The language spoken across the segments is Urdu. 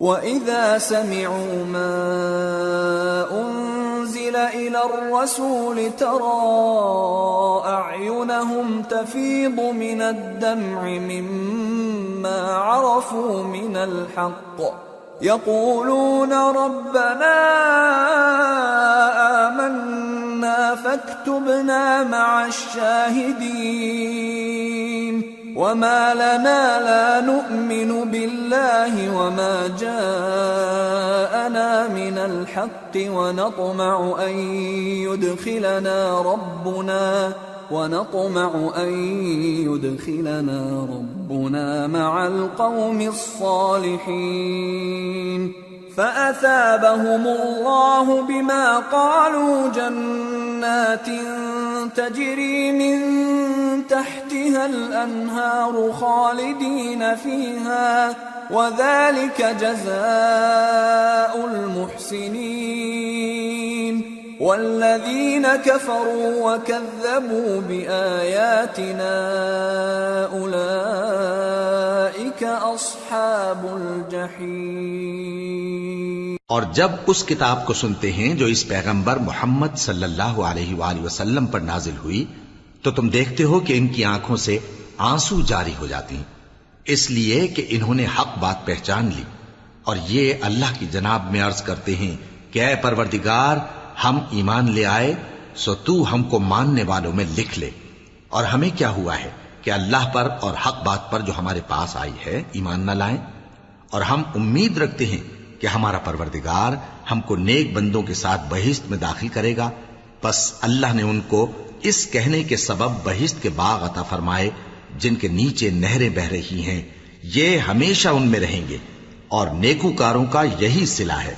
وَإِذَا سَمِعُوا مَا أُنزِلَ إِلَى الرَّسُولِ تَرَىٰ أَعْيُنَهُمْ تَفِيضُ مِنَ الدَّمْعِ مِمَّا عَرَفُوا مِنَ الْحَقِّ يَقُولُونَ رَبَّنَا آمَنَّا فَاكْتُبْنَا مَعَ الشَّاهِدِينَ وَمَا لَنَا لَا نُؤْمِنُ بِاللَّهِ وَمَا جَاءَنَا مِنَ الْحَقِّ ونطمع أن يدخلنا ربنا مع القوم الصالحين فأثابهم الله بما قالوا جنات تجري من تحتها الأنهار خالدين فيها وذلك جزاء المحسنين والذين كفروا وكذبوا بآياتنا أولئك أصحاب الجحيم۔ اور جب اس کتاب کو سنتے ہیں جو اس پیغمبر محمد صلی اللہ علیہ وآلہ وسلم پر نازل ہوئی تو تم دیکھتے ہو کہ ان کی آنکھوں سے آنسو جاری ہو جاتی ہیں، اس لیے کہ انہوں نے حق بات پہچان لی، اور یہ اللہ کی جناب میں عرض کرتے ہیں کہ اے پروردگار، ہم ایمان لے آئے سو تو ہم کو ماننے والوں میں لکھ لے، اور ہمیں کیا ہوا ہے کہ اللہ پر اور حق بات پر جو ہمارے پاس آئی ہے ایمان نہ لائیں، اور ہم امید رکھتے ہیں کہ ہمارا پروردگار ہم کو نیک بندوں کے ساتھ بہشت میں داخل کرے گا۔ پس اللہ نے ان کو اس کہنے کے سبب بہشت کے باغ عطا فرمائے جن کے نیچے نہریں بہ رہی ہیں، یہ ہمیشہ ان میں رہیں گے، اور نیکوکاروں کا یہی صلہ ہے،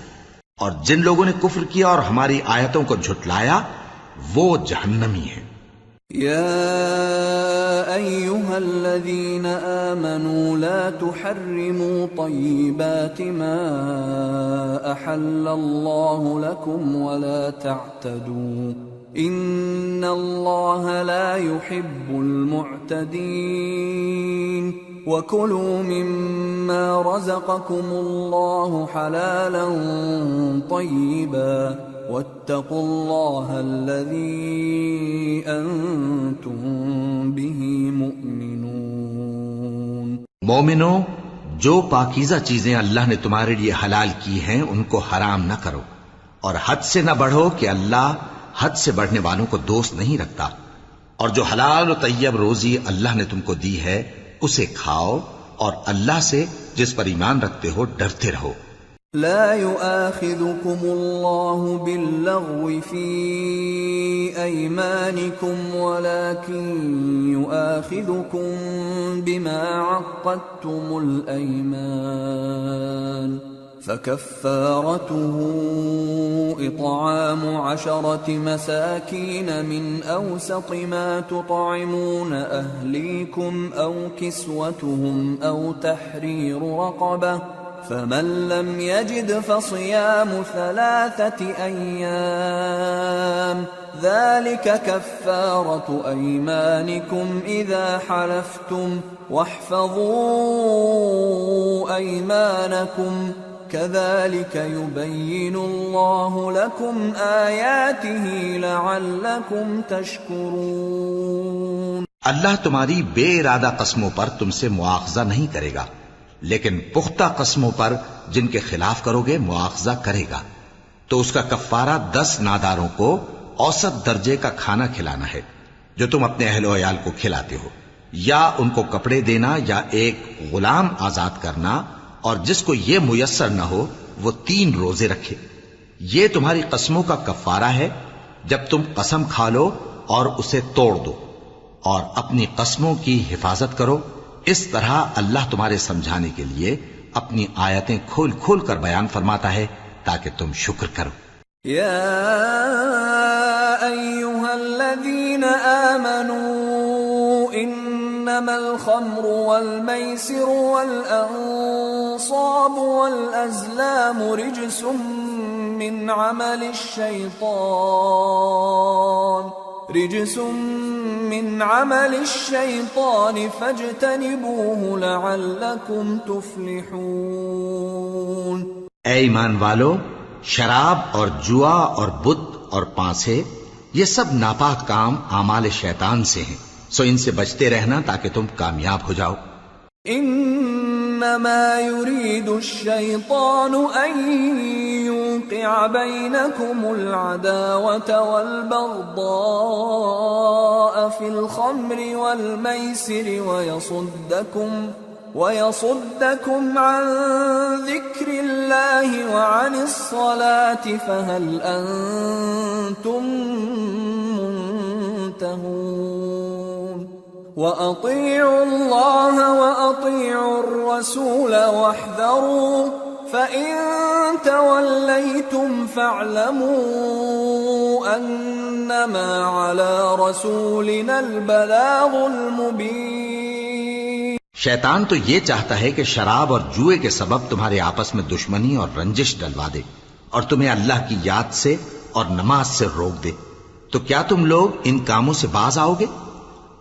اور جن لوگوں نے کفر کیا اور ہماری آیتوں کو جھٹلایا وہ جہنمی ہیں۔ يا أيها الذين آمنوا لا تحرموا طيبات ما أحل الله لكم ولا تعتدوا إن الله لا يحب المعتدين وكلوا مما رزقكم الله حلالا طيبا واتقوا الله الذي أنتم به مؤمنون۔ مومنوں، جو پاکیزہ چیزیں اللہ نے تمہارے لیے حلال کی ہیں ان کو حرام نہ کرو، اور حد سے نہ بڑھو کہ اللہ حد سے بڑھنے والوں کو دوست نہیں رکھتا، اور جو حلال و طیب روزی اللہ نے تم کو دی ہے اسے کھاؤ، اور اللہ سے جس پر ایمان رکھتے ہو ڈرتے رہو۔ لا يؤاخذكم الله باللغو في أيمانكم ولكن يؤاخذكم بما عقدتم الأيمان فكفارته إطعام 10 مساكين من أوسط ما تطعمون أهليكم أو كسوتهم أو تحرير رقبة فمن لم يجد فصيام 3 أيام ذلك كفارة أيمانكم إذا حلفتم واحفظوا أيمانكم كذلك يبين الله لكم آياته لعلكم تشكرون۔ اللہ تمہاری بے ارادہ قسموں پر تم سے مواخذہ نہیں کرے گا، لیکن پختہ قسموں پر جن کے خلاف کرو گے مواخذہ کرے گا، تو اس کا کفارہ 10 ناداروں کو اوسط درجے کا کھانا کھلانا ہے جو تم اپنے اہل و عیال کو کھلاتے ہو، یا ان کو کپڑے دینا یا ایک غلام آزاد کرنا، اور جس کو یہ میسر نہ ہو وہ 3 روزے رکھے۔ یہ تمہاری قسموں کا کفارہ ہے جب تم قسم کھا لو اور اسے توڑ دو، اور اپنی قسموں کی حفاظت کرو۔ اس طرح اللہ تمہارے سمجھانے کے لیے اپنی آیتیں کھول کھول کر بیان فرماتا ہے تاکہ تم شکر کرو۔ یا ایھا الذین آمنوا انما الخمر والمیسر والانصاب والازلام رجس من عمل الشیطان فاجتنبوه لعلکم تفلحون۔ اے ایمان والو، شراب اور جوا اور بت اور پانسے یہ سب ناپاک کام اعمال شیطان سے ہیں، سو ان سے بچتے رہنا تاکہ تم کامیاب ہو جاؤ۔ انما يريد الشيطان ان يوقع بينكم العداوة والبغضاء في الخمر والميسر ويصدكم عن ذكر الله وعن الصلاة فهل أنتم منتهون وأطيعوا الله وأطيعوا الرسول واحذروا فإن توليتم فاعلموا أنما على رسولنا البلاغ المبين۔ شیطان تو یہ چاہتا ہے کہ شراب اور جوئے کے سبب تمہارے آپس میں دشمنی اور رنجش ڈلوا دے اور تمہیں اللہ کی یاد سے اور نماز سے روک دے، تو کیا تم لوگ ان کاموں سے باز آؤ گے؟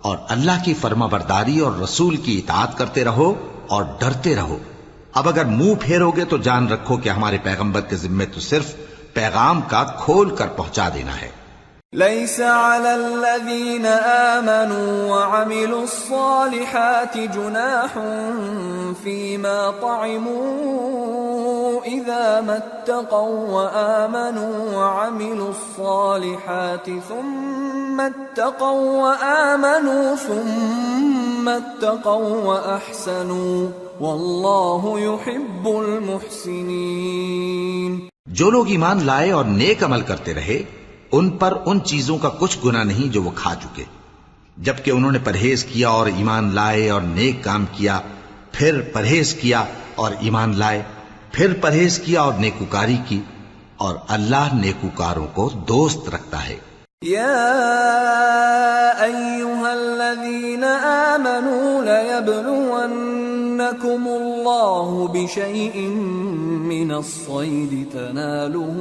اور اللہ کی فرما برداری اور رسول کی اطاعت کرتے رہو اور ڈرتے رہو۔ اب اگر منہ پھیرو گے تو جان رکھو کہ ہمارے پیغمبر کے ذمے تو صرف پیغام کا کھول کر پہنچا دینا ہے۔ ليس على الذين آمنوا وعملوا الصالحات جناح فيما طعموا إذا ما اتقوا وآمنوا وعملوا الصالحات ثم اتقوا وأحسنوا والله يحب المحسنين۔ جو لوگ ایمان لائے اور نیک عمل کرتے رہے ان پر ان چیزوں کا کچھ گناہ نہیں جو وہ کھا چکے، جبکہ انہوں نے پرہیز کیا اور ایمان لائے اور نیک کام کیا، پھر پرہیز کیا اور ایمان لائے، پھر پرہیز کیا اور نیکوکاری کی، اور اللہ نیکوکاروں کو دوست رکھتا ہے۔ يا أيها الذين آمنوا ليبلونكم الله بشيء من الصيد تناله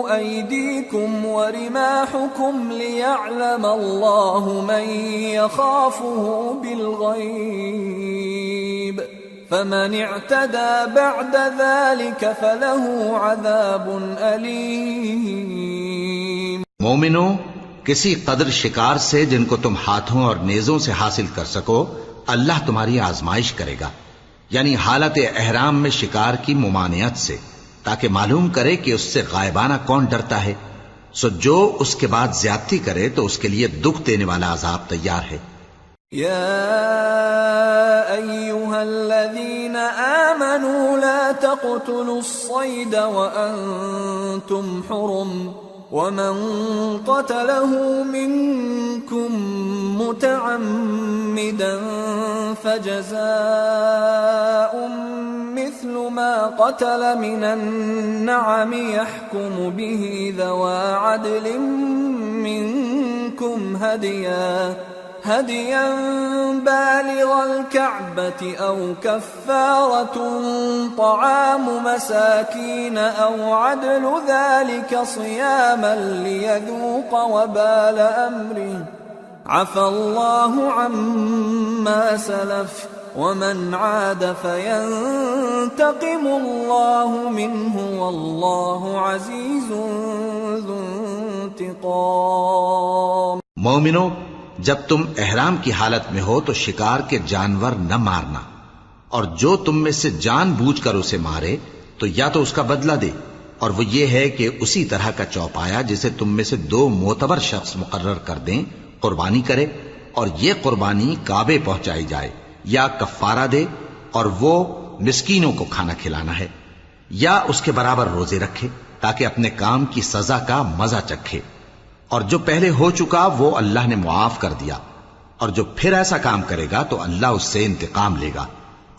أيديكم ورماحكم ليعلم الله من يخافه بالغيب فمن اعتدى بعد ذلك فله عذاب أليم۔ مومنو، کسی قدر شکار سے جن کو تم ہاتھوں اور نیزوں سے حاصل کر سکو اللہ تمہاری آزمائش کرے گا، یعنی حالت احرام میں شکار کی ممانعت سے، تاکہ معلوم کرے کہ اس سے غائبانہ کون ڈرتا ہے، سو جو اس کے بعد زیادتی کرے تو اس کے لیے دکھ دینے والا عذاب تیار ہے۔ يا أيها الذين آمنوا لا تقتلوا الصيد وأنتم حرم ومن قتله منكم متعمدا فجزاء مثل ما قتل من النعم يحكم به ذوى عدل منكم هديا بالغ الكعبة أو كفارة طعام مساكين أو عدل ذلك صياما ليذوق وبال أمره عفى الله عما سلف ومن عاد فينتقم الله منه والله عزيز ذو انتقام۔ مومنو، جب تم احرام کی حالت میں ہو تو شکار کے جانور نہ مارنا، اور جو تم میں سے جان بوجھ کر اسے مارے تو یا تو اس کا بدلہ دے، اور وہ یہ ہے کہ اسی طرح کا چوپایا جسے تم میں سے 2 معتبر شخص مقرر کر دیں قربانی کرے، اور یہ قربانی کعبے پہنچائی جائے، یا کفارہ دے اور وہ مسکینوں کو کھانا کھلانا ہے، یا اس کے برابر روزے رکھے تاکہ اپنے کام کی سزا کا مزہ چکھے، اور جو پہلے ہو چکا وہ اللہ نے معاف کر دیا، اور جو پھر ایسا کام کرے گا تو اللہ اس سے انتقام لے گا،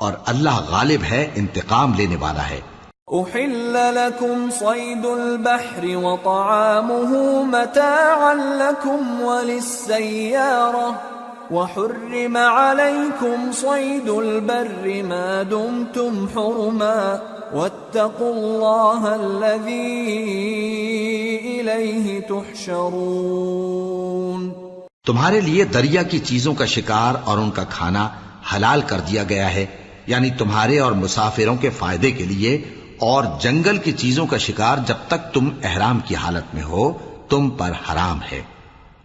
اور اللہ غالب ہے، انتقام لینے والا ہے۔ أحل لكم صيد البحر وطعامه متاعا لكم وللسيارة وحرم عليكم صيد البر ما دمتم حرما واتقوا الله الذي إليه تحشرون۔ تمہارے لیے دریا کی چیزوں کا شکار اور ان کا کھانا حلال کر دیا گیا ہے، یعنی تمہارے اور مسافروں کے فائدے کے لیے، اور جنگل کی چیزوں کا شکار جب تک تم احرام کی حالت میں ہو تم پر حرام ہے،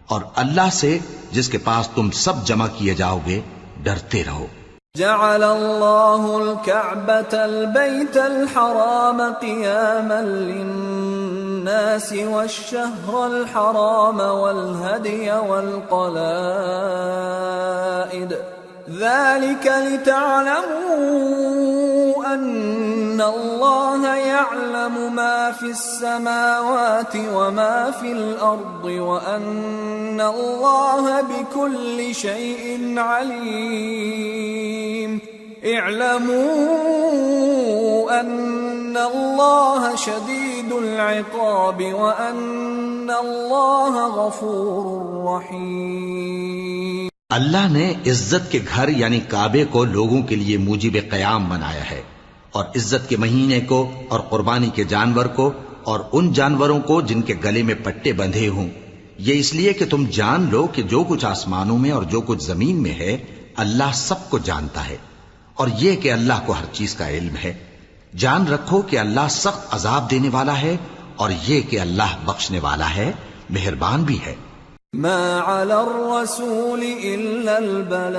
اور اللہ سے جس کے پاس تم سب جمع کیے جاؤ گے ڈرتے رہو۔ جعل الله الكعبة البيت الحرام قياما للناس والشهر الحرام والهدي والقلائد ذلك لتعلموا أن الله يعلم ما في السماوات وما في الأرض وأن الله بكل شيء عليم اعلموا أن الله شديد العقاب وأن الله غفور رحيم۔ اللہ نے عزت کے گھر یعنی کعبے کو لوگوں کے لیے موجب قیام بنایا ہے، اور عزت کے مہینے کو اور قربانی کے جانور کو اور ان جانوروں کو جن کے گلے میں پٹے بندھے ہوں، یہ اس لیے کہ تم جان لو کہ جو کچھ آسمانوں میں اور جو کچھ زمین میں ہے اللہ سب کو جانتا ہے، اور یہ کہ اللہ کو ہر چیز کا علم ہے۔ جان رکھو کہ اللہ سخت عذاب دینے والا ہے، اور یہ کہ اللہ بخشنے والا ہے، مہربان بھی ہے۔ ما على الرسول إلا البلاغ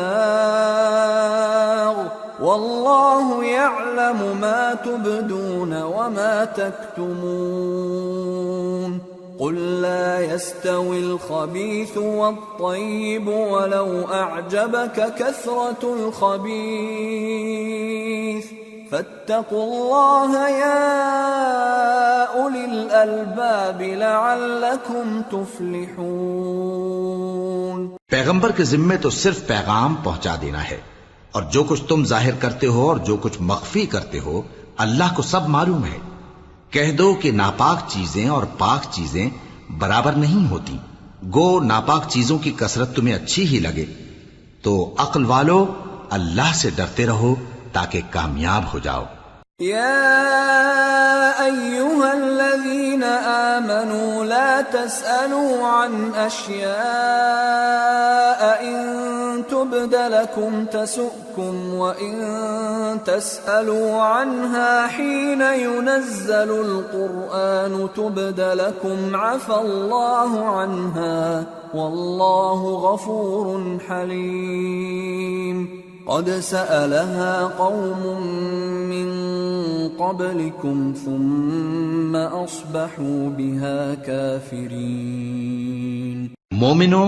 والله يعلم ما تبدون وما تكتمون قل لا يستوي الخبيث والطيب ولو أعجبك كثرة الخبيث فاتقوا الله يا أولي الألباب لعلكم تفلحون۔ پیغمبر کے ذمے تو صرف پیغام پہنچا دینا ہے، اور جو کچھ تم ظاہر کرتے ہو اور جو کچھ مخفی کرتے ہو اللہ کو سب معلوم ہے۔ کہہ دو کہ ناپاک چیزیں اور پاک چیزیں برابر نہیں ہوتی، گو ناپاک چیزوں کی کثرت تمہیں اچھی ہی لگے، تو عقل والو اللہ سے ڈرتے رہو تاکہ کامیاب ہو جاؤ۔ يا أيها الذين آمنوا لا تسألوا عن أشياء إن تبد لكم تسؤكم وإن تسألوا عنها حين ينزل القرآن تبد لكم عفى الله عنها والله غفور حليم۔ قد سألها قوم من قبلكم ثم أصبحوا بها كافرين۔ مومنو،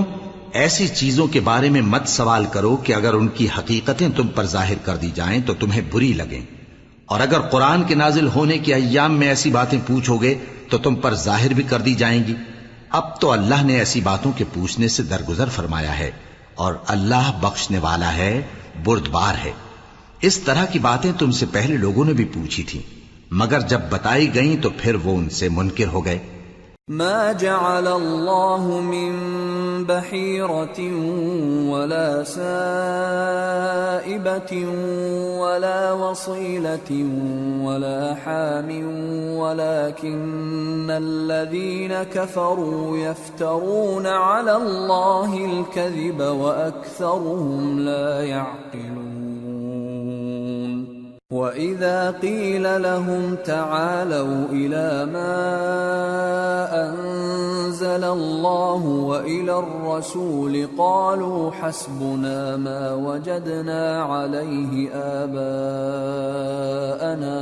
ایسی چیزوں کے بارے میں مت سوال کرو کہ اگر ان کی حقیقتیں تم پر ظاہر کر دی جائیں تو تمہیں بری لگیں، اور اگر قرآن کے نازل ہونے کے ایام میں ایسی باتیں پوچھو گے تو تم پر ظاہر بھی کر دی جائیں گی۔ اب تو اللہ نے ایسی باتوں کے پوچھنے سے درگزر فرمایا ہے، اور اللہ بخشنے والا ہے، بردبار ہے۔ اس طرح کی باتیں تم سے پہلے لوگوں نے بھی پوچھی تھی، مگر جب بتائی گئیں تو پھر وہ ان سے منکر ہو گئے۔ ما جعل الله من بحيرة ولا سائبة ولا وصيلة ولا حام ولكن الذين كفروا يفترون على الله الكذب وأكثرهم لا يعقلون۔ وَإِذَا قِيلَ لَهُمْ تَعَالَوْا إِلَى مَا أَنزَلَ اللَّهُ وَإِلَى الرَّسُولِ قَالُوا حَسْبُنَا مَا وَجَدْنَا عَلَيْهِ آبَاءَنَا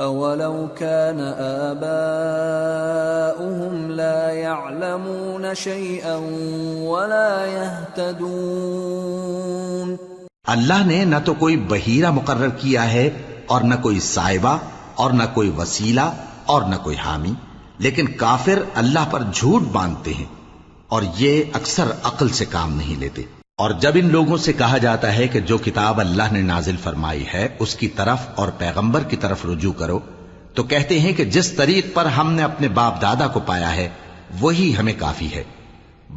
أَوَلَوْ كَانَ آبَاؤُهُمْ لَا يَعْلَمُونَ شَيْئًا وَلَا يَهْتَدُونَ۔ اللہ نے نہ تو کوئی بحیرہ مقرر کیا ہے اور نہ کوئی صائبہ اور نہ کوئی وسیلہ اور نہ کوئی حامی، لیکن کافر اللہ پر جھوٹ باندھتے ہیں اور یہ اکثر عقل سے کام نہیں لیتے۔ اور جب ان لوگوں سے کہا جاتا ہے کہ جو کتاب اللہ نے نازل فرمائی ہے اس کی طرف اور پیغمبر کی طرف رجوع کرو، تو کہتے ہیں کہ جس طریق پر ہم نے اپنے باپ دادا کو پایا ہے وہی ہمیں کافی ہے۔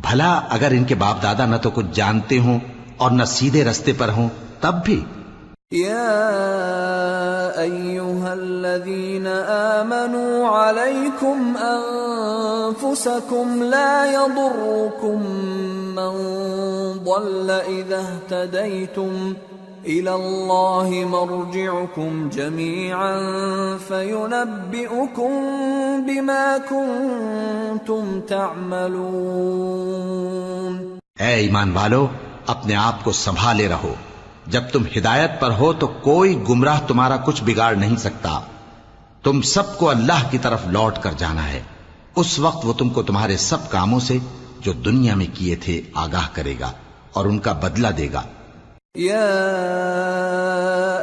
بھلا اگر ان کے باپ دادا نہ تو کچھ جانتے ہوں اور نہ سیدھے رستے پر ہوں تب بھی۔ یا ایھا الذین آمنوا علیکم انفسکم لا یضرکم من ضل اذا اہتدیتم إلى الله مرجعكم جميعا فينبئكم بما كنتم تعملون. اے ایمان والو، اپنے آپ کو سنبھالے رہو. جب تم ہدایت پر ہو تو کوئی گمراہ تمہارا کچھ بگاڑ نہیں سکتا. تم سب کو اللہ کی طرف لوٹ کر جانا ہے. اس وقت وہ تم کو تمہارے سب کاموں سے جو دنیا میں کیے تھے آگاہ کرے گا اور ان کا بدلہ دے گا. يا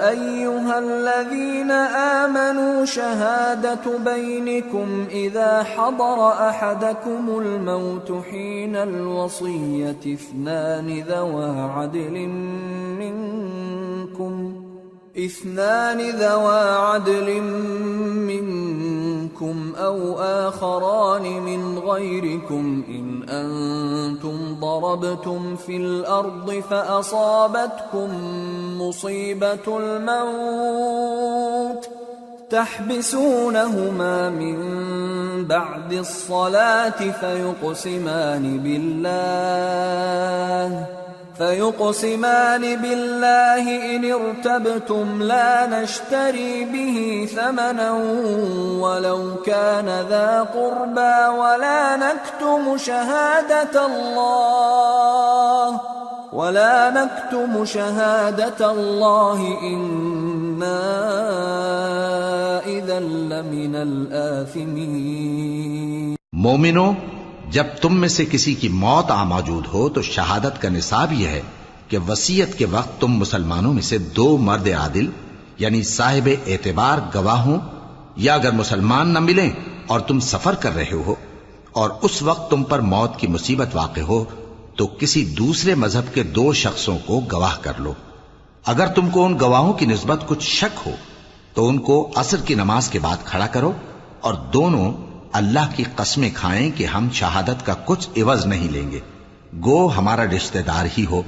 أيها الذين آمنوا شهادة بينكم إذا حضر أحدكم الموت حين الوصية اثنان ذوى عدل منكم أو آخران من غيركم إن أنتم ضربتم في الأرض فأصابتكم مصيبة الموت تحبسونهما من بعد الصلاة فيقسمان بالله إن ارتبتم لا نشتري به ثمنا ولو كان ذا قربى ولا نكتم شهادة الله إنا إذا لمن الآثمين. مومنو، جب تم میں سے کسی کی موت موجود ہو تو شہادت کا نصاب یہ ہے کہ وصیت کے وقت تم مسلمانوں میں سے 2 مرد عادل یعنی صاحب اعتبار گواہ ہوں، یا اگر مسلمان نہ ملیں اور تم سفر کر رہے ہو اور اس وقت تم پر موت کی مصیبت واقع ہو تو کسی دوسرے مذہب کے 2 شخصوں کو گواہ کر لو. اگر تم کو ان گواہوں کی نسبت کچھ شک ہو تو ان کو عصر کی نماز کے بعد کھڑا کرو اور دونوں اللہ کی قسمیں کھائیں کہ ہم شہادت کا کچھ عوض نہیں لیں گے، گو ہمارا رشتہ دار ہی ہو،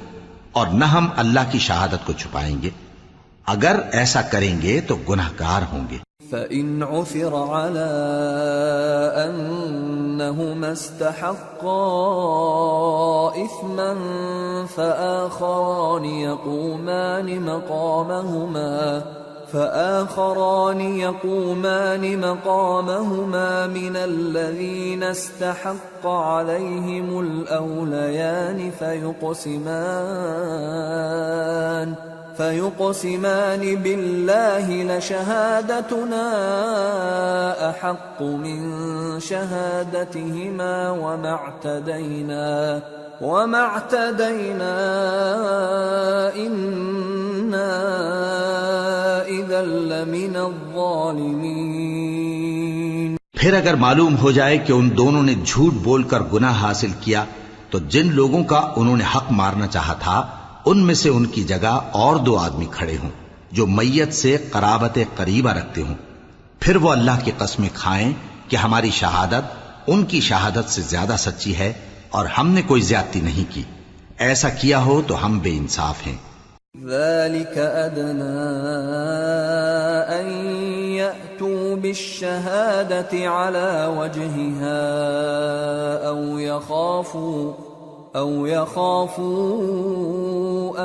اور نہ ہم اللہ کی شہادت کو چھپائیں گے. اگر ایسا کریں گے تو گناہگار ہوں گے. فَإِنْ عُثِرَ عَلَىٰ أَنَّهُمَا اسْتَحَقَّا إِثْمًا فَآخَرَانِ يقومان مقامهما من الذين استحق عليهم الأوليان فيقسمان بالله لشهادتنا أحق من شهادتهما وما اعتدينا إنا إذا لمن الظالمين. پھر اگر معلوم ہو جائے کہ ان دونوں نے جھوٹ بول کر گناہ حاصل کیا تو جن لوگوں کا انہوں نے حق مارنا چاہا تھا ان میں سے ان کی جگہ اور 2 آدمی کھڑے ہوں جو میت سے قرابت قریبہ رکھتے ہوں. پھر وہ اللہ کی قسمیں کھائیں کہ ہماری شہادت ان کی شہادت سے زیادہ سچی ہے اور ہم نے کوئی زیادتی نہیں کی. ایسا کیا ہو تو ہم بے انصاف ہیں. ذلك أدنى أن يأتوا بالشهادة على وجهها أو يخافوا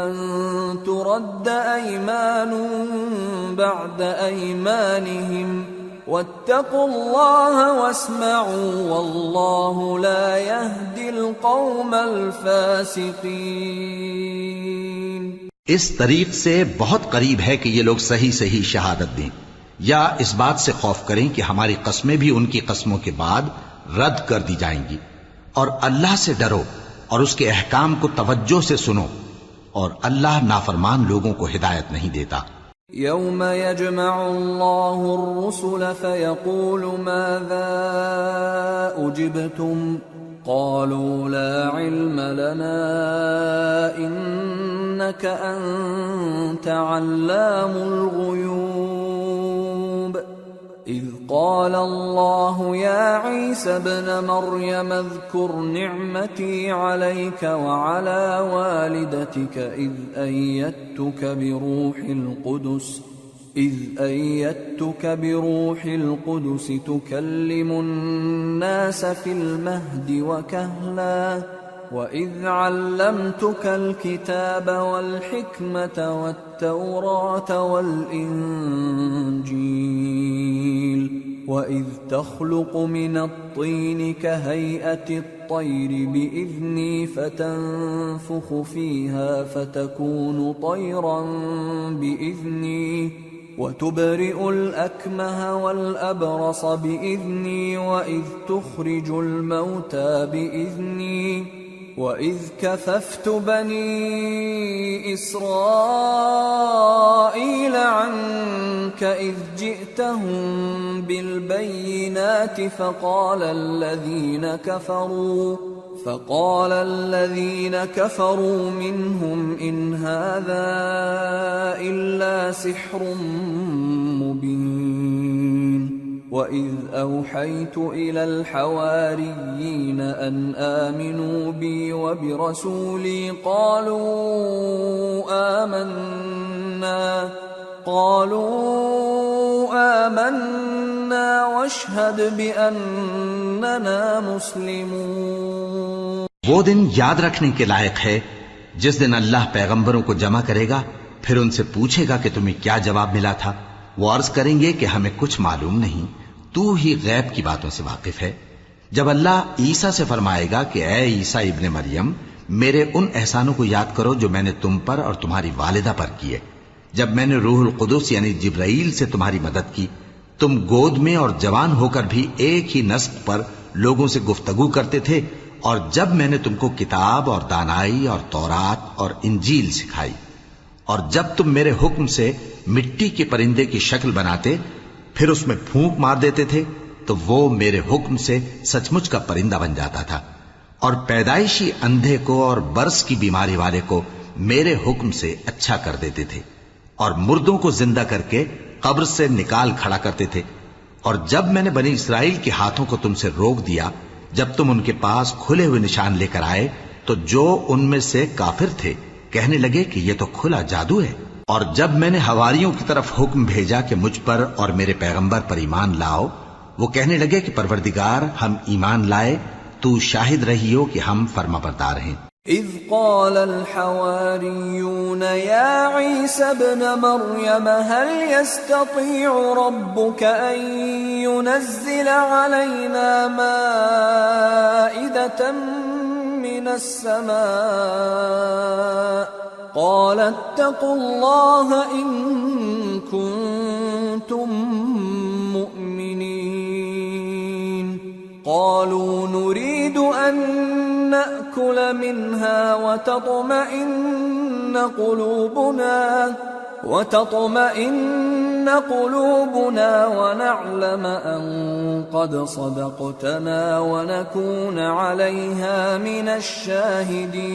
أن ترد أيمان بعد أيمانهم واتقوا الله واسمعوا والله لا يهدي القوم الفاسقين. اس طریق سے بہت قریب ہے کہ یہ لوگ صحیح شہادت دیں، یا اس بات سے خوف کریں کہ ہماری قسمیں بھی ان کی قسموں کے بعد رد کر دی جائیں گی. اور اللہ سے ڈرو اور اس کے احکام کو توجہ سے سنو، اور اللہ نافرمان لوگوں کو ہدایت نہیں دیتا. يوم يجمع الله الرسل فيقول ماذا أجبتم قالوا لا علم لنا إنك أنت علام الغيوب إذ قال الله يا عيسى ابن مريم اذكر نعمتي عليك وعلى والدتك إذ أيدتك بروح القدس تكلم الناس في المهد وكهلا وَإِذْ عَلَّمْتُكَ الْكِتَابَ وَالْحِكْمَةَ وَالتَّوْرَاةَ وَالْإِنْجِيلَ وَإِذْ تَخْلُقُ مِنَ الطِّينِ كَهَيْئَةِ الطَّيْرِ بِإِذْنِي فَتَنفُخُ فِيهَا فَتَكُونُ طَيْرًا بِإِذْنِي وَتُبْرِئُ الْأَكْمَهَ وَالْأَبْرَصَ بِإِذْنِي وَإِذْ تُخْرِجُ الْمَوْتَى بِإِذْنِي وَإِذْ كَفَفْتُ بَنِي إِسْرَائِيلَ عَنكَ إِذْ جِئْتَهُم بِالْبَيِّنَاتِ فَقَالَ الَّذِينَ كَفَرُوا مِنْهُمْ إِنْ هَذَا إِلَّا سِحْرٌ مُبِينٌ وَإِذْ أَوْحَيْتُ إِلَى الْحَوَارِيِّينَ أَنْ آمِنُوا بِي وَبِرَسُولِي قَالُوا آمَنَّا وَاشْهَدْ بِأَنَّنَا مُسْلِمُونَ۔ وہ دن یاد رکھنے کے لائق ہے جس دن اللہ پیغمبروں کو جمع کرے گا، پھر ان سے پوچھے گا کہ تمہیں کیا جواب ملا تھا۔ وہ عرض کریں گے کہ ہمیں کچھ معلوم نہیں، تو ہی غیب کی باتوں سے واقف ہے۔ جب اللہ عیسیٰ سے فرمائے گا کہ اے عیسیٰ ابن مریم، میرے ان احسانوں کو یاد کرو جو میں نے تم پر اور تمہاری والدہ پر کیے، جب میں نے روح القدس یعنی جبرائیل سے تمہاری مدد کی، تم گود میں اور جوان ہو کر بھی ایک ہی نسق پر لوگوں سے گفتگو کرتے تھے، اور جب میں نے تم کو کتاب اور دانائی اور تورات اور انجیل سکھائی، اور جب تم میرے حکم سے مٹی کے پرندے کی شکل بناتے پھر اس میں پھونک مار دیتے تھے تو وہ میرے حکم سے سچ مچ کا پرندہ بن جاتا تھا، اور پیدائشی اندھے کو اور برس کی بیماری والے کو میرے حکم سے اچھا کر دیتے تھے، اور مردوں کو زندہ کر کے قبر سے نکال کھڑا کرتے تھے۔ اور جب میں نے بنی اسرائیل کے ہاتھوں کو تم سے روک دیا جب تم ان کے پاس کھلے ہوئے نشان لے کر آئے، تو جو ان میں سے کافر تھے کہنے لگے کہ یہ تو کھلا جادو ہے۔ اور جب میں نے حواریوں کی طرف حکم بھیجا کہ مجھ پر اور میرے پیغمبر پر ایمان لاؤ، وہ کہنے لگے کہ پروردگار ہم ایمان لائے، تو شاہد رہیو کہ ہم فرما بردار ہیں۔ اذ قال الحواريون يا عيسى ابن مريم هل يستطيع ربك أن ينزل علينا مائدة من السماء قال اتقوا الله إن كنتم مؤمنين قالوا نريد أن نأكل منها وتطمئن قلوبنا ونعلم أن قد صدقتنا ونكون عليها من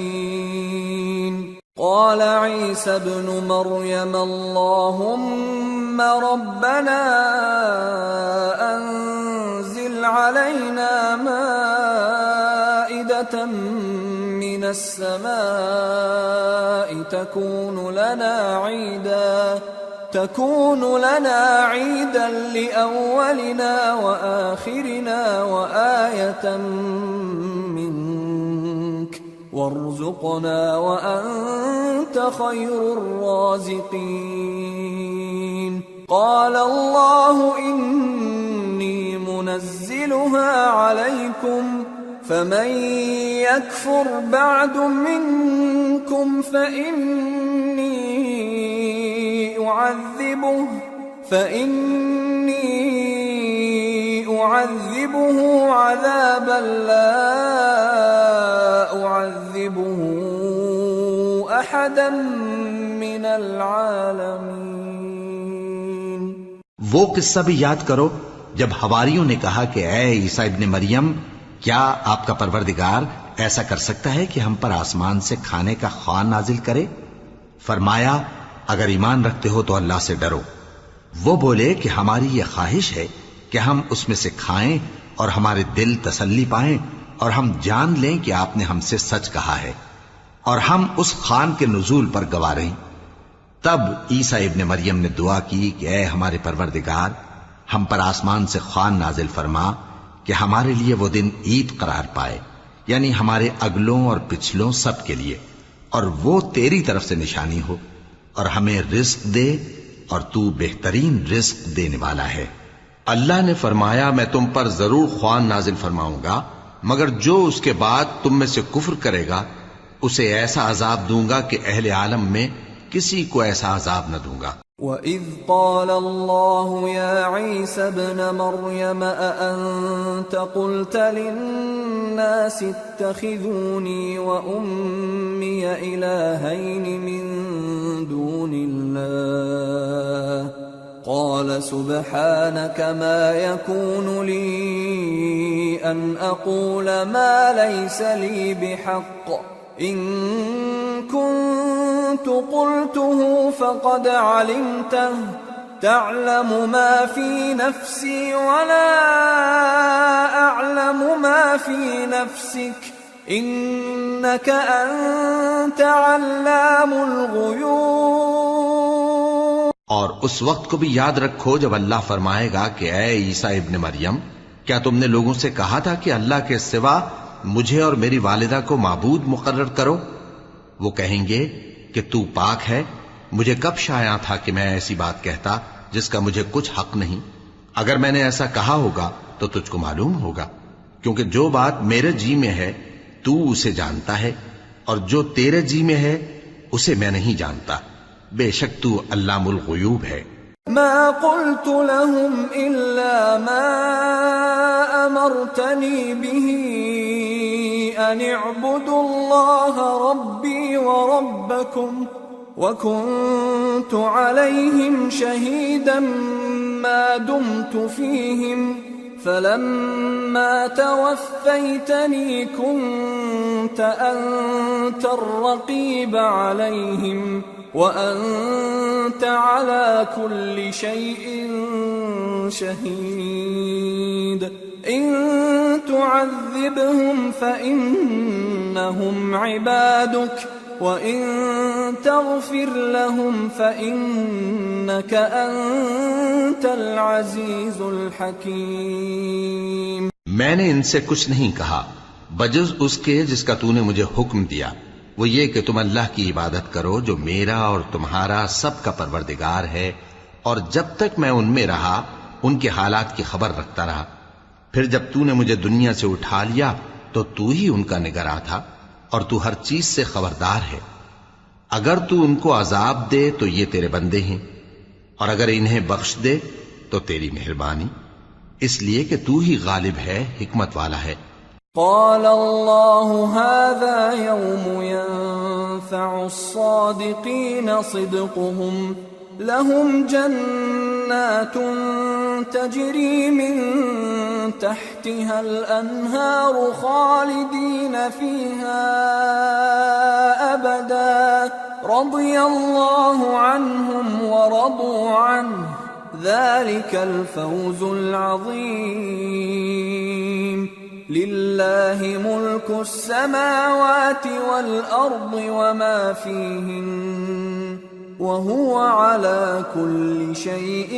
الشاهدين قال عيسى ابن مريم اللهم ربنا أنزل علينا مائدة من السماء تكون لنا عيدا لأولنا وآخرنا وآية منك وارزقنا وأنت خير الرازقين قال الله إني منزلها عليكم فمن يكفر بعد منكم فإني أعذبه عذابا لا أعذبه أحدا من العالمين۔ وہ قصہ بھی یاد کرو جب حواریوں نے کہا کہ اے عیسیٰ ابن مریم، کیا آپ کا پروردگار ایسا کر سکتا ہے کہ ہم پر آسمان سے کھانے کا خوان نازل کرے؟ فرمایا اگر ایمان رکھتے ہو تو اللہ سے ڈرو۔ وہ بولے کہ ہماری یہ خواہش ہے کہ ہم اس میں سے کھائیں اور ہمارے دل تسلی پائیں اور ہم جان لیں کہ آپ نے ہم سے سچ کہا ہے اور ہم اس خوان کے نزول پر گواہ رہیں۔ تب عیسیٰ ابن مریم نے دعا کی کہ اے ہمارے پروردگار، ہم پر آسمان سے خوان نازل فرما کہ ہمارے لیے وہ دن عید قرار پائے، یعنی ہمارے اگلوں اور پچھلوں سب کے لیے، اور وہ تیری طرف سے نشانی ہو، اور ہمیں رزق دے، اور تو بہترین رزق دینے والا ہے۔ اللہ نے فرمایا میں تم پر ضرور خوان نازل فرماؤں گا، مگر جو اس کے بعد تم میں سے کفر کرے گا اسے ایسا عذاب دوں گا کہ اہل عالم میں کسی کو ایسا عذاب نہ دوں گا۔ وَإِذْ قَالَ اللَّهُ يَا عِيسَى ابْنَ مَرْيَمَ أَأَنْتَ قُلْتَ لِلنَّاسِ اتَّخِذُونِي وَأُمِّيَ إِلَٰهَيْنِ مِن دُونِ اللَّهِ قَالَ سُبْحَانَكَ مَا يَكُونُ لِي أَنْ أَقُولَ مَا لَيْسَ لِي بِحَقٍّ إِن كُنتُ قُلْتُهُ فَقَدْ عَلِمْتَهُ تَعْلَمُ مَا فِي نَفْسِي وَلَا أَعْلَمُ مَا فِي نَفْسِكَ إِنَّكَ أَنْتَ عَلَّامُ الْغُيُوبِ۔ اور اس وقت کو بھی یاد رکھو جب اللہ فرمائے گا کہ اے عیسیٰ ابن مریم، کیا تم نے لوگوں سے کہا تھا کہ اللہ کے سوا مجھے اور میری والدہ کو معبود مقرر کرو؟ وہ کہیں گے کہ تو پاک ہے، مجھے کب شایع تھا کہ میں ایسی بات کہتا جس کا مجھے کچھ حق نہیں۔ اگر میں نے ایسا کہا ہوگا تو تجھ کو معلوم ہوگا، کیونکہ جو بات میرے جی میں ہے تو اسے جانتا ہے، اور جو تیرے جی میں ہے اسے میں نہیں جانتا۔ بے شک تو علام الغیوب ہے۔ ما قلت لهم إلا ما أمرتني به أن اعبدوا الله ربي وربكم وكنت عليهم شهيدا ما دمت فيهم فلما توفيتني كنت أنت الرقيب عليهم وأنت على كل شيء شهيد إن تعذبهم فإنهم عبادك وإن تغفر لهم فإنك أنت العزيز الحكيم۔ میں نے ان سے کچھ نہیں کہا بجز اس کے جس کا تو نے مجھے حکم دیا، وہ یہ کہ تم اللہ کی عبادت کرو جو میرا اور تمہارا سب کا پروردگار ہے، اور جب تک میں ان میں رہا ان کے حالات کی خبر رکھتا رہا۔ پھر جب تو نے مجھے دنیا سے اٹھا لیا تو تو ہی ان کا نگراں تھا، اور تو ہر چیز سے خبردار ہے۔ اگر تو ان کو عذاب دے تو یہ تیرے بندے ہیں، اور اگر انہیں بخش دے تو تیری مہربانی، اس لیے کہ تو ہی غالب ہے، حکمت والا ہے۔ قال الله هذا يوم ينفع الصادقين صدقهم لهم جنات تجري من تحتها الأنهار خالدين فيها أبدا رضي الله عنهم ورضوا عنه ذلك الفوز العظيم لله ملك السماوات والأرض وما فيهن وهو على كل شيء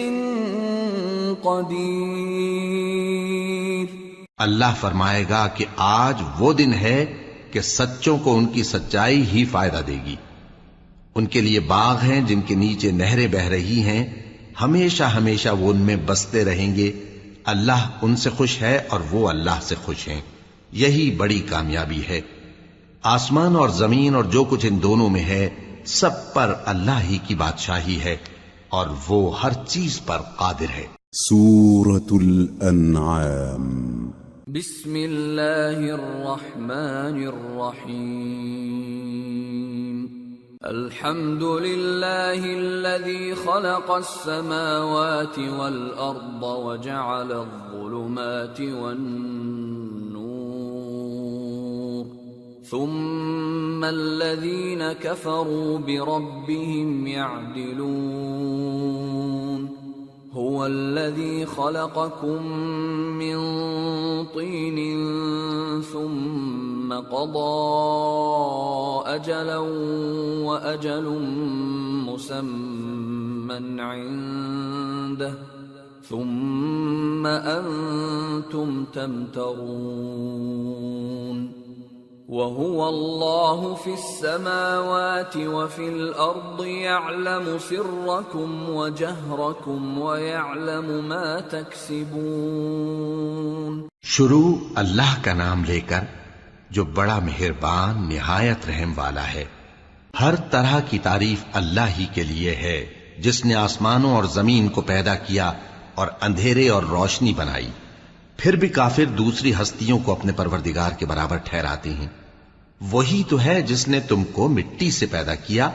قدير۔ اللہ فرمائے گا کہ آج وہ دن ہے کہ سچوں کو ان کی سچائی ہی فائدہ دے گی۔ ان کے لیے باغ ہیں جن کے نیچے نہریں بہ رہی ہیں، ہمیشہ ہمیشہ وہ ان میں بستے رہیں گے۔ اللہ ان سے خوش ہے اور وہ اللہ سے خوش ہیں، یہی بڑی کامیابی ہے۔ آسمان اور زمین اور جو کچھ ان دونوں میں ہے سب پر اللہ ہی کی بادشاہی ہے، اور وہ ہر چیز پر قادر ہے۔ سورة الأنعام۔ بسم اللہ الرحمن الرحیم۔ الحمد للہ الذی خلق السماوات والأرض وجعل الظلمات والنور ثم الذین کفروا بربهم يعدلون۔ هو الذي خلقكم من طين ثم قضى أجلا وأجل مسمى عنده ثم أنتم تمترون۔ وهو الله في السماوات وفي الأرض يعلم سركم وجهركم ويعلم ما تكسبون۔ شروع اللہ کا نام لے کر جو بڑا مہربان نہایت رحم والا ہے۔ ہر طرح کی تعریف اللہ ہی کے لیے ہے، جس نے آسمانوں اور زمین کو پیدا کیا اور اندھیرے اور روشنی بنائی۔ پھر بھی کافر دوسری ہستیوں کو اپنے پروردگار کے برابر ٹھہراتے ہیں۔ وہی تو ہے جس نے تم کو مٹی سے پیدا کیا،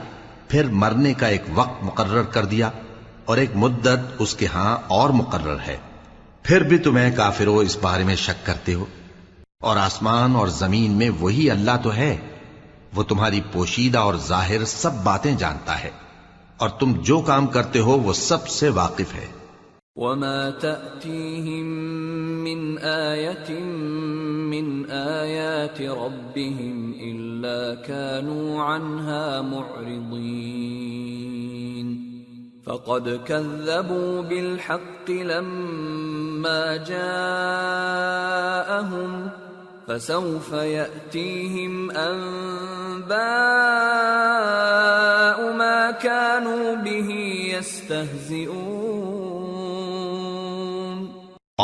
پھر مرنے کا ایک وقت مقرر کر دیا اور ایک مدت اس کے ہاں اور مقرر ہے۔ پھر بھی تمہیں کافروں اس بارے میں شک کرتے ہو، اور آسمان اور زمین میں وہی اللہ تو ہے، وہ تمہاری پوشیدہ اور ظاہر سب باتیں جانتا ہے، اور تم جو کام کرتے ہو وہ سب سے واقف ہے۔ وما تأتيهم من آية من آيات ربهم إلا كانوا عنها معرضين فقد كذبوا بالحق لما جاءهم فسوف يأتيهم أنباء ما كانوا به يستهزئون۔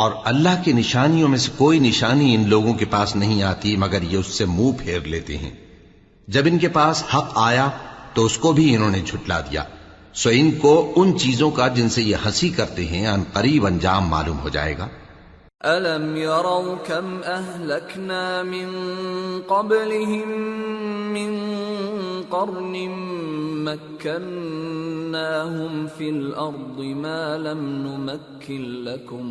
اور اللہ کی نشانیوں میں سے کوئی نشانی ان لوگوں کے پاس نہیں آتی مگر یہ اس سے منہ پھیر لیتے ہیں۔ جب ان کے پاس حق آیا تو اس کو بھی انہوں نے جھٹلا دیا، سو ان کو ان چیزوں کا جن سے یہ ہنسی کرتے ہیں ان قریب انجام معلوم ہو جائے گا۔ أَلَمْ يَرَوْا كَمْ أَهْلَكْنَا مِنْ قَبْلِهِمْ مِنْ قَرْنٍ مَكَّنَّاهُمْ فِي الْأَرْضِ مَا لَمْ نُمَكِّنْ لَكُمْ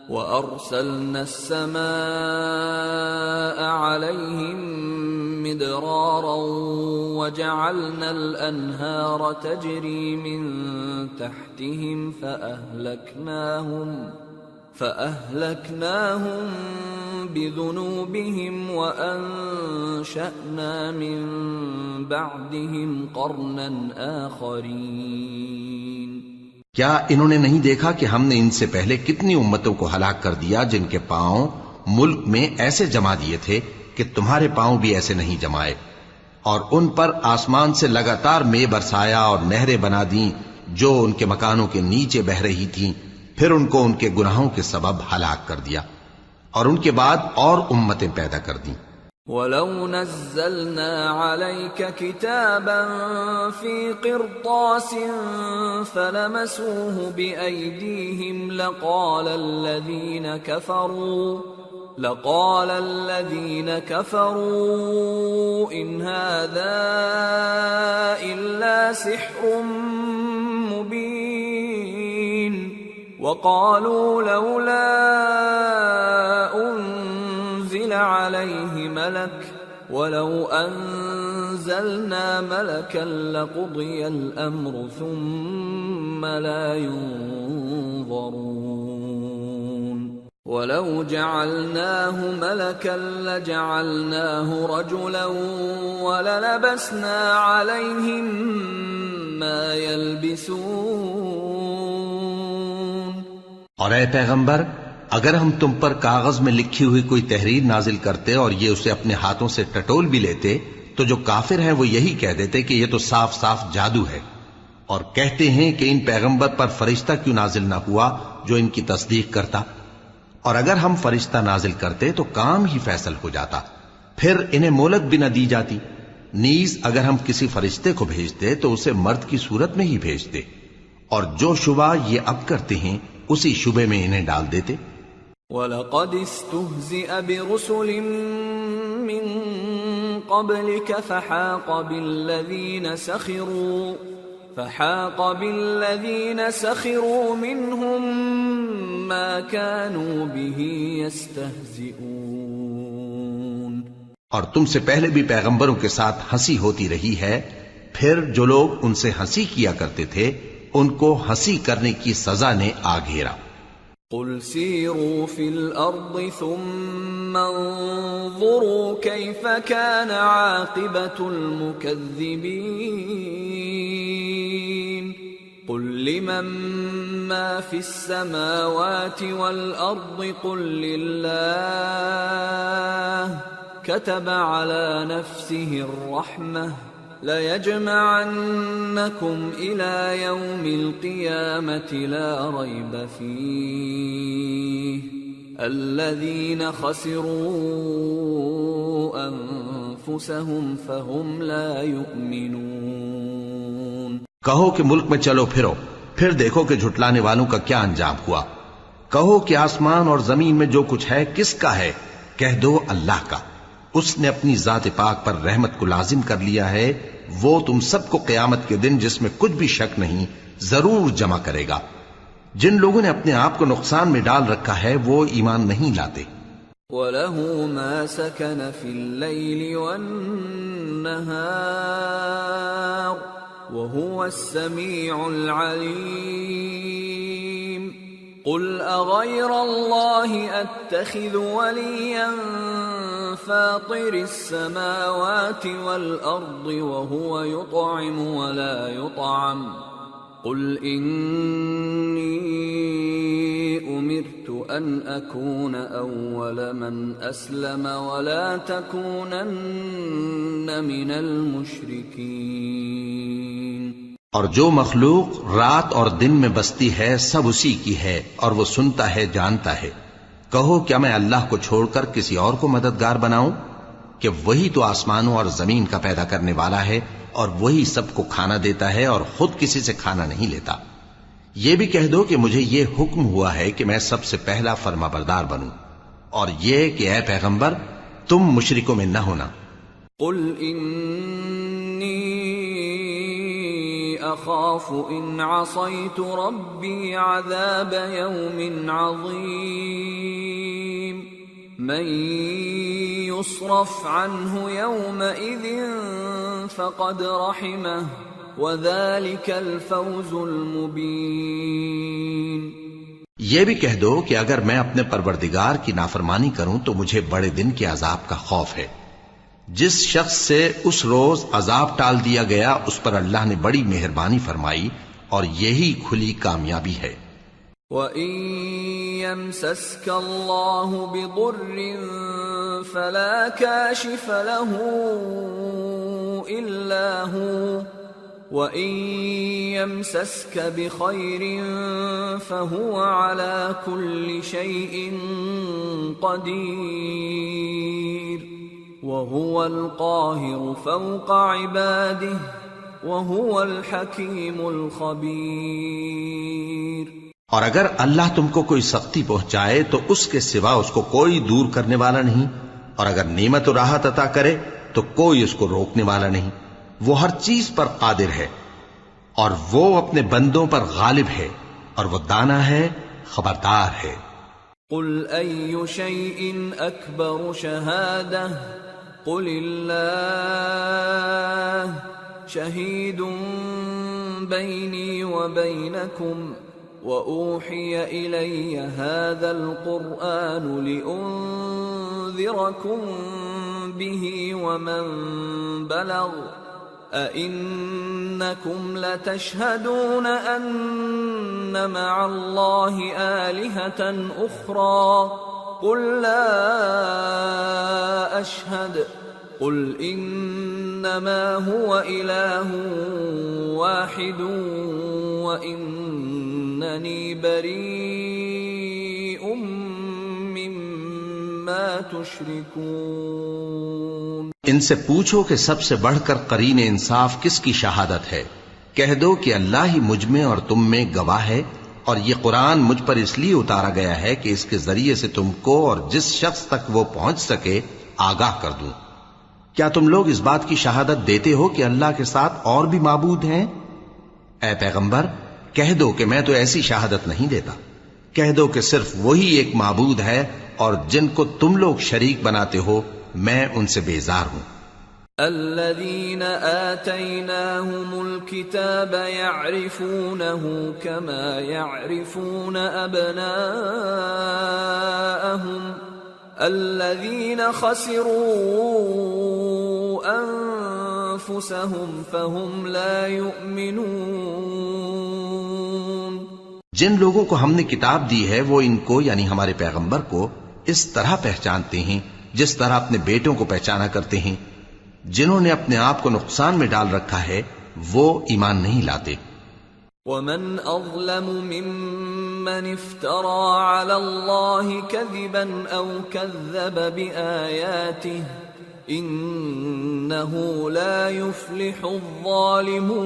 وَأَرْسَلْنَا السَّمَاءَ عَلَيْهِمْ مِدْرَارًا وَجَعَلْنَا الْأَنْهَارَ تَجْرِي مِنْ تَحْتِهِمْ فَأَهْلَكْنَاهُمْ بِذُنُوبِهِمْ وَأَنشَأْنَا مِنْ بَعْدِهِمْ قَرْنًا آخَرِينَ۔ کیا انہوں نے نہیں دیکھا کہ ہم نے ان سے پہلے کتنی امتوں کو ہلاک کر دیا جن کے پاؤں ملک میں ایسے جما دیے تھے کہ تمہارے پاؤں بھی ایسے نہیں جمائے، اور ان پر آسمان سے لگاتار مے برسایا اور نہریں بنا دیں جو ان کے مکانوں کے نیچے بہ رہی تھیں، پھر ان کو ان کے گناہوں کے سبب ہلاک کر دیا، اور ان کے بعد اور امتیں پیدا کر دیں۔ وَلَوْ نَزَّلْنَا عَلَيْكَ كِتَابًا فِي قِرْطَاسٍ فَلَمَسُوهُ بِأَيْدِيهِمْ لقال الذين كفروا إن هذا إلا سحر مبين وقالوا لولا أنزل عليه ملك ولو أنزلنا ملكا لقضي الأمر ثم لا ينظرون ولو جعلناه ملكا لجعلناه رجلا وللبسنا عليهم ما يلبسون۔ اور اے پیغمبر، اگر ہم تم پر کاغذ میں لکھی ہوئی کوئی تحریر نازل کرتے اور یہ اسے اپنے ہاتھوں سے ٹٹول بھی لیتے تو جو کافر ہیں وہ یہی کہہ دیتے کہ یہ تو صاف صاف جادو ہے، اور کہتے ہیں کہ ان پیغمبر پر فرشتہ کیوں نازل نہ ہوا جو ان کی تصدیق کرتا، اور اگر ہم فرشتہ نازل کرتے تو کام ہی فیصل ہو جاتا، پھر انہیں مہلت بھی نہ دی جاتی، نیز اگر ہم کسی فرشتے کو بھیجتے تو اسے مرد کی صورت میں ہی بھیجتے، اور جو شبہ یہ اب کرتے ہیں اسی شبے میں انہیں ڈال دیتے۔ وَلَقَدِ اسْتُهْزِئَ بِرُسُلٍ مِّن قَبْلِكَ فحاق بالذين سخروا منهم ما كانوا به يستهزئون۔ اور تم سے پہلے بھی پیغمبروں کے ساتھ ہنسی ہوتی رہی ہے، پھر جو لوگ ان سے ہنسی کیا کرتے تھے ان کو ہنسی کرنے کی سزا نے آ گھیرا۔ قل سیروا فی الارض ثم انظروا کیف کان عاقبۃ المکذبین قل لمن ما في السماوات والأرض قل لله كتب على نفسه الرحمة ليجمعنكم إلى يوم القيامة لا ريب فيه الذين خسروا أنفسهم فهم لا يؤمنون۔ کہو کہ ملک میں چلو پھرو، پھر دیکھو کہ جھٹلانے والوں کا کیا انجام ہوا۔ کہو کہ آسمان اور زمین میں جو کچھ ہے کس کا ہے؟ کہہ دو اللہ کا۔ اس نے اپنی ذات پاک پر رحمت کو لازم کر لیا ہے، وہ تم سب کو قیامت کے دن جس میں کچھ بھی شک نہیں ضرور جمع کرے گا۔ جن لوگوں نے اپنے آپ کو نقصان میں ڈال رکھا ہے وہ ایمان نہیں لاتے۔ وَلَهُ مَا سَكَنَ فِي اللَّيْلِ وَالنَّهَارِ وَهُوَ السَّمِيعُ الْعَلِيمُ۔ قُلْ أَغَيْرَ اللَّهِ أَتَّخِذُ وَلِيًّا فَاطِرِ السَّمَاوَاتِ وَالْأَرْضِ وَهُوَ يُطْعِمُ وَلَا يُطْعَمُ قُلْ إِنِّي أُمِرْتُ أَنْ أَكُونَ أَوَّلَ مَنْ أَسْلَمَ وَلَا تَكُونَنَّ مِنَ الْمُشْرِكِينَ۔ اور جو مخلوق رات اور دن میں بستی ہے سب اسی کی ہے، اور وہ سنتا ہے جانتا ہے۔ کہو کیا میں اللہ کو چھوڑ کر کسی اور کو مددگار بناؤں؟ کہ وہی تو آسمانوں اور زمین کا پیدا کرنے والا ہے، اور وہی سب کو کھانا دیتا ہے اور خود کسی سے کھانا نہیں لیتا۔ یہ بھی کہہ دو کہ مجھے یہ حکم ہوا ہے کہ میں سب سے پہلا فرما بردار بنوں، اور یہ کہ اے پیغمبر تم مشرکوں میں نہ ہونا۔ قل انی اخاف ان عصیت ربی عذاب یوم عظیم من يصرف عنه يومئذ فقد رحمه وذلك الفوز المبين۔ یہ بھی کہہ دو کہ اگر میں اپنے پروردگار کی نافرمانی کروں تو مجھے بڑے دن کے عذاب کا خوف ہے۔ جس شخص سے اس روز عذاب ٹال دیا گیا اس پر اللہ نے بڑی مہربانی فرمائی، اور یہی کھلی کامیابی ہے۔ وَإِن يَمْسَسْكَ اللَّهُ بِضُرٍّ فَلَا كَاشِفَ لَهُ إِلَّا هُوَ وَإِن يَمْسَسْكَ بِخَيْرٍ فَهُوَ عَلَى كُلِّ شَيْءٍ قَدِيرٌ وَهُوَ الْقَاهِرُ فَوْقَ عِبَادِهِ وَهُوَ الْحَكِيمُ الْخَبِيرُ۔ اور اگر اللہ تم کو کوئی سختی پہنچائے تو اس کے سوا اس کو کوئی دور کرنے والا نہیں، اور اگر نعمت و راحت عطا کرے تو کوئی اس کو روکنے والا نہیں۔ وہ ہر چیز پر قادر ہے، اور وہ اپنے بندوں پر غالب ہے، اور وہ دانا ہے، خبردار ہے۔ قل أي شيء أكبر شهادة قل الله شهيد بيني وبينكم وأوحي إلي هذا القرآن لأنذركم به ومن بلغ أئنكم لتشهدون أن مع الله آلهة أخرى قل لا أشهد قل إنما هو إله واحد وإنني بريء مما تشركون۔ ان سے پوچھو کہ سب سے بڑھ کر قرین انصاف کس کی شہادت ہے؟ کہہ دو کہ اللہ ہی مجھ میں اور تم میں گواہ ہے، اور یہ قرآن مجھ پر اس لیے اتارا گیا ہے کہ اس کے ذریعے سے تم کو اور جس شخص تک وہ پہنچ سکے آگاہ کر دوں۔ کیا تم لوگ اس بات کی شہادت دیتے ہو کہ اللہ کے ساتھ اور بھی معبود ہیں؟ اے پیغمبر کہہ دو کہ میں تو ایسی شہادت نہیں دیتا۔ کہہ دو کہ صرف وہی ایک معبود ہے، اور جن کو تم لوگ شریک بناتے ہو میں ان سے بیزار ہوں۔ الذين آتيناهم الكتاب يعرفونه كما يعرفون أبناءهم الذين خسروا أنفسهم فهم لا يؤمنون۔ جن لوگوں کو ہم نے کتاب دی ہے وہ ان کو یعنی ہمارے پیغمبر کو اس طرح پہچانتے ہیں جس طرح اپنے بیٹوں کو پہچانا کرتے ہیں. جنہوں نے اپنے آپ کو نقصان میں ڈال رکھا ہے وہ ایمان نہیں لاتے. ومن اظلم ممن افترى على الله كذبا او كذب بآياته انه لا يفلح الظالمون.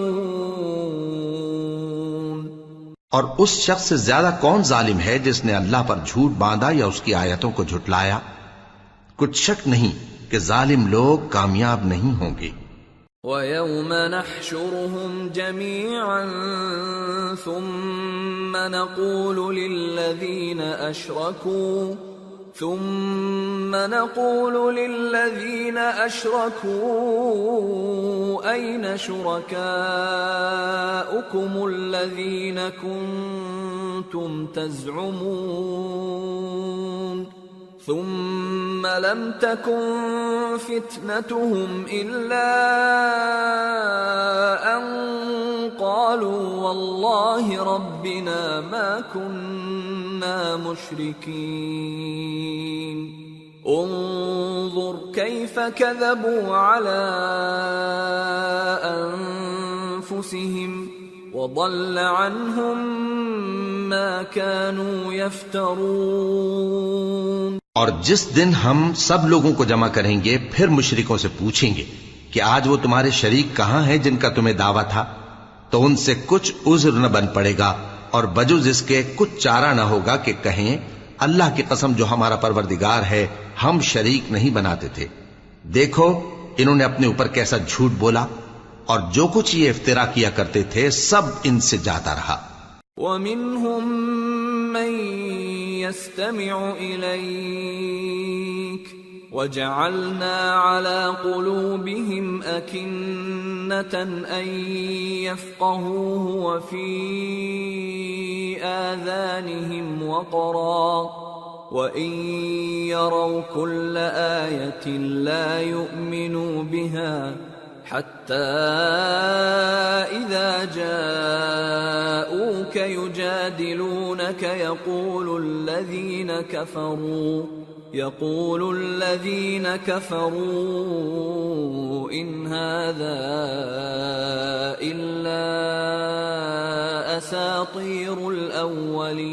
اور اس شخص سے زیادہ کون ظالم ہے جس نے اللہ پر جھوٹ باندھا یا اس کی آیتوں کو جھٹلایا؟ کچھ شک نہیں کہ ظالم لوگ کامیاب نہیں ہوں گے. وَيَوْمَ نَحْشُرُهُمْ جَمِيعًا ثُمَّ نَقُولُ لِلَّذِينَ أَشْرَكُوا أَيْنَ شُرَكَاؤُكُمُ الَّذِينَ كُنتُمْ تَزْعُمُونَ ثم لم تكن فتنتهم إلا أن قالوا والله ربنا ما كنا مشركين انظر كيف كذبوا على أنفسهم وضل عنهم ما كانوا يفترون. اور جس دن ہم سب لوگوں کو جمع کریں گے پھر مشرکوں سے پوچھیں گے کہ آج وہ تمہارے شریک کہاں ہیں جن کا تمہیں دعویٰ تھا، تو ان سے کچھ عذر نہ بن پڑے گا اور بجز اس کے کچھ چارہ نہ ہوگا کہ کہیں اللہ کی قسم جو ہمارا پروردگار ہے ہم شریک نہیں بناتے تھے. دیکھو انہوں نے اپنے اوپر کیسا جھوٹ بولا اور جو کچھ یہ افترا کیا کرتے تھے سب ان سے جاتا رہا. وَمِنْهُمْ مَنْ يَسْتَمِعُ إِلَيْكَ وَجَعَلْنَا عَلَى قُلُوبِهِمْ أَكِنَّةً أَنْ يَفْقَهُوهُ وَفِي آذَانِهِمْ وَقْرًا وَإِنْ يَرَوْا كُلَّ آيَةٍ لَا يُؤْمِنُوا بِهَا حتى إذا جاءوك يجادلونك يقول الذين كفروا إن هذا إلا أساطير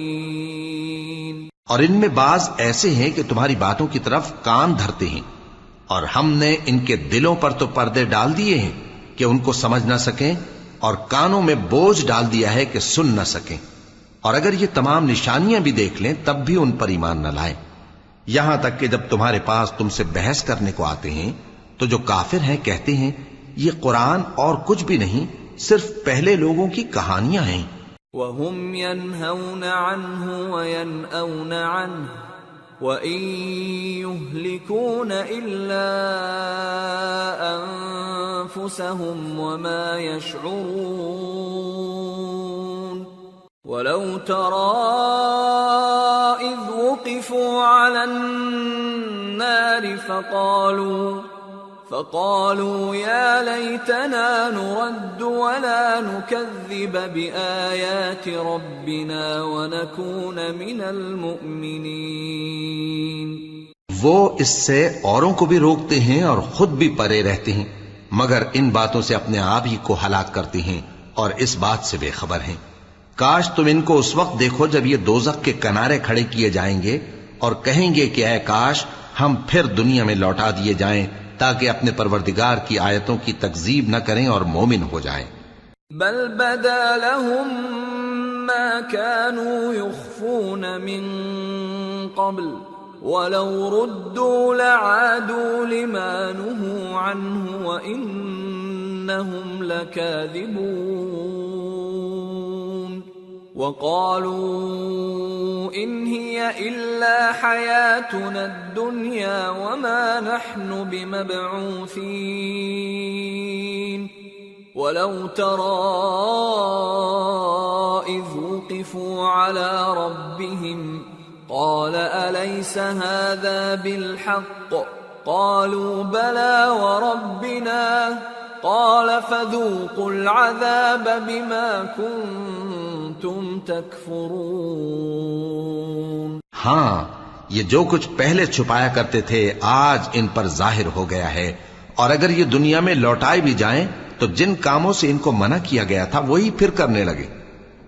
الأولين. اور ان میں بعض ایسے ہیں کہ تمہاری باتوں کی طرف کان دھرتے ہیں اور ہم نے ان کے دلوں پر تو پردے ڈال دیے ہیں کہ ان کو سمجھ نہ سکیں اور کانوں میں بوجھ ڈال دیا ہے کہ سن نہ سکیں. اور اگر یہ تمام نشانیاں بھی دیکھ لیں تب بھی ان پر ایمان نہ لائیں. یہاں تک کہ جب تمہارے پاس تم سے بحث کرنے کو آتے ہیں تو جو کافر ہیں کہتے ہیں یہ قرآن اور کچھ بھی نہیں صرف پہلے لوگوں کی کہانیاں ہیں. وَهُمْ يَنْهَوْنَ عَنْهُ وَيَنْأَوْنَ عَنْهُ وَإِن يُهْلِكُونَ إِلَّا أَنفُسَهُمْ وَمَا يَشْعُرُونَ. وَلَوْ تَرَى إِذْ وُقِفُوا عَلَى النَّارِ فقالوا يا ليتنا نرد ولا نكذب بآيات ربنا ونكون من المؤمنين. وہ اس سے اوروں کو بھی روکتے ہیں اور خود بھی پرے رہتے ہیں مگر ان باتوں سے اپنے آپ ہی کو ہلاک کرتے ہیں اور اس بات سے بے خبر ہیں. کاش تم ان کو اس وقت دیکھو جب یہ دوزخ کے کنارے کھڑے کیے جائیں گے اور کہیں گے کہ اے کاش ہم پھر دنیا میں لوٹا دیے جائیں تاکہ اپنے پروردگار کی آیتوں کی تکذیب نہ کریں اور مومن ہو جائیں. بل بدا لهم ما كانوا يخفون من قبل ولو ردوا لعادوا لما نهوا عنه وإنهم لكاذبون. وقالوا إن هي إلا حياتنا الدنيا وما نحن بمبعوثين. ولو ترى إذ وقفوا على ربهم قال أليس هذا بالحق قالوا بلى وربنا قال فذوقوا العذاب بما كنتم تكفرون. ہاں، یہ جو کچھ پہلے چھپایا کرتے تھے آج ان پر ظاہر ہو گیا ہے، اور اگر یہ دنیا میں لوٹائے بھی جائیں تو جن کاموں سے ان کو منع کیا گیا تھا وہی پھر کرنے لگے.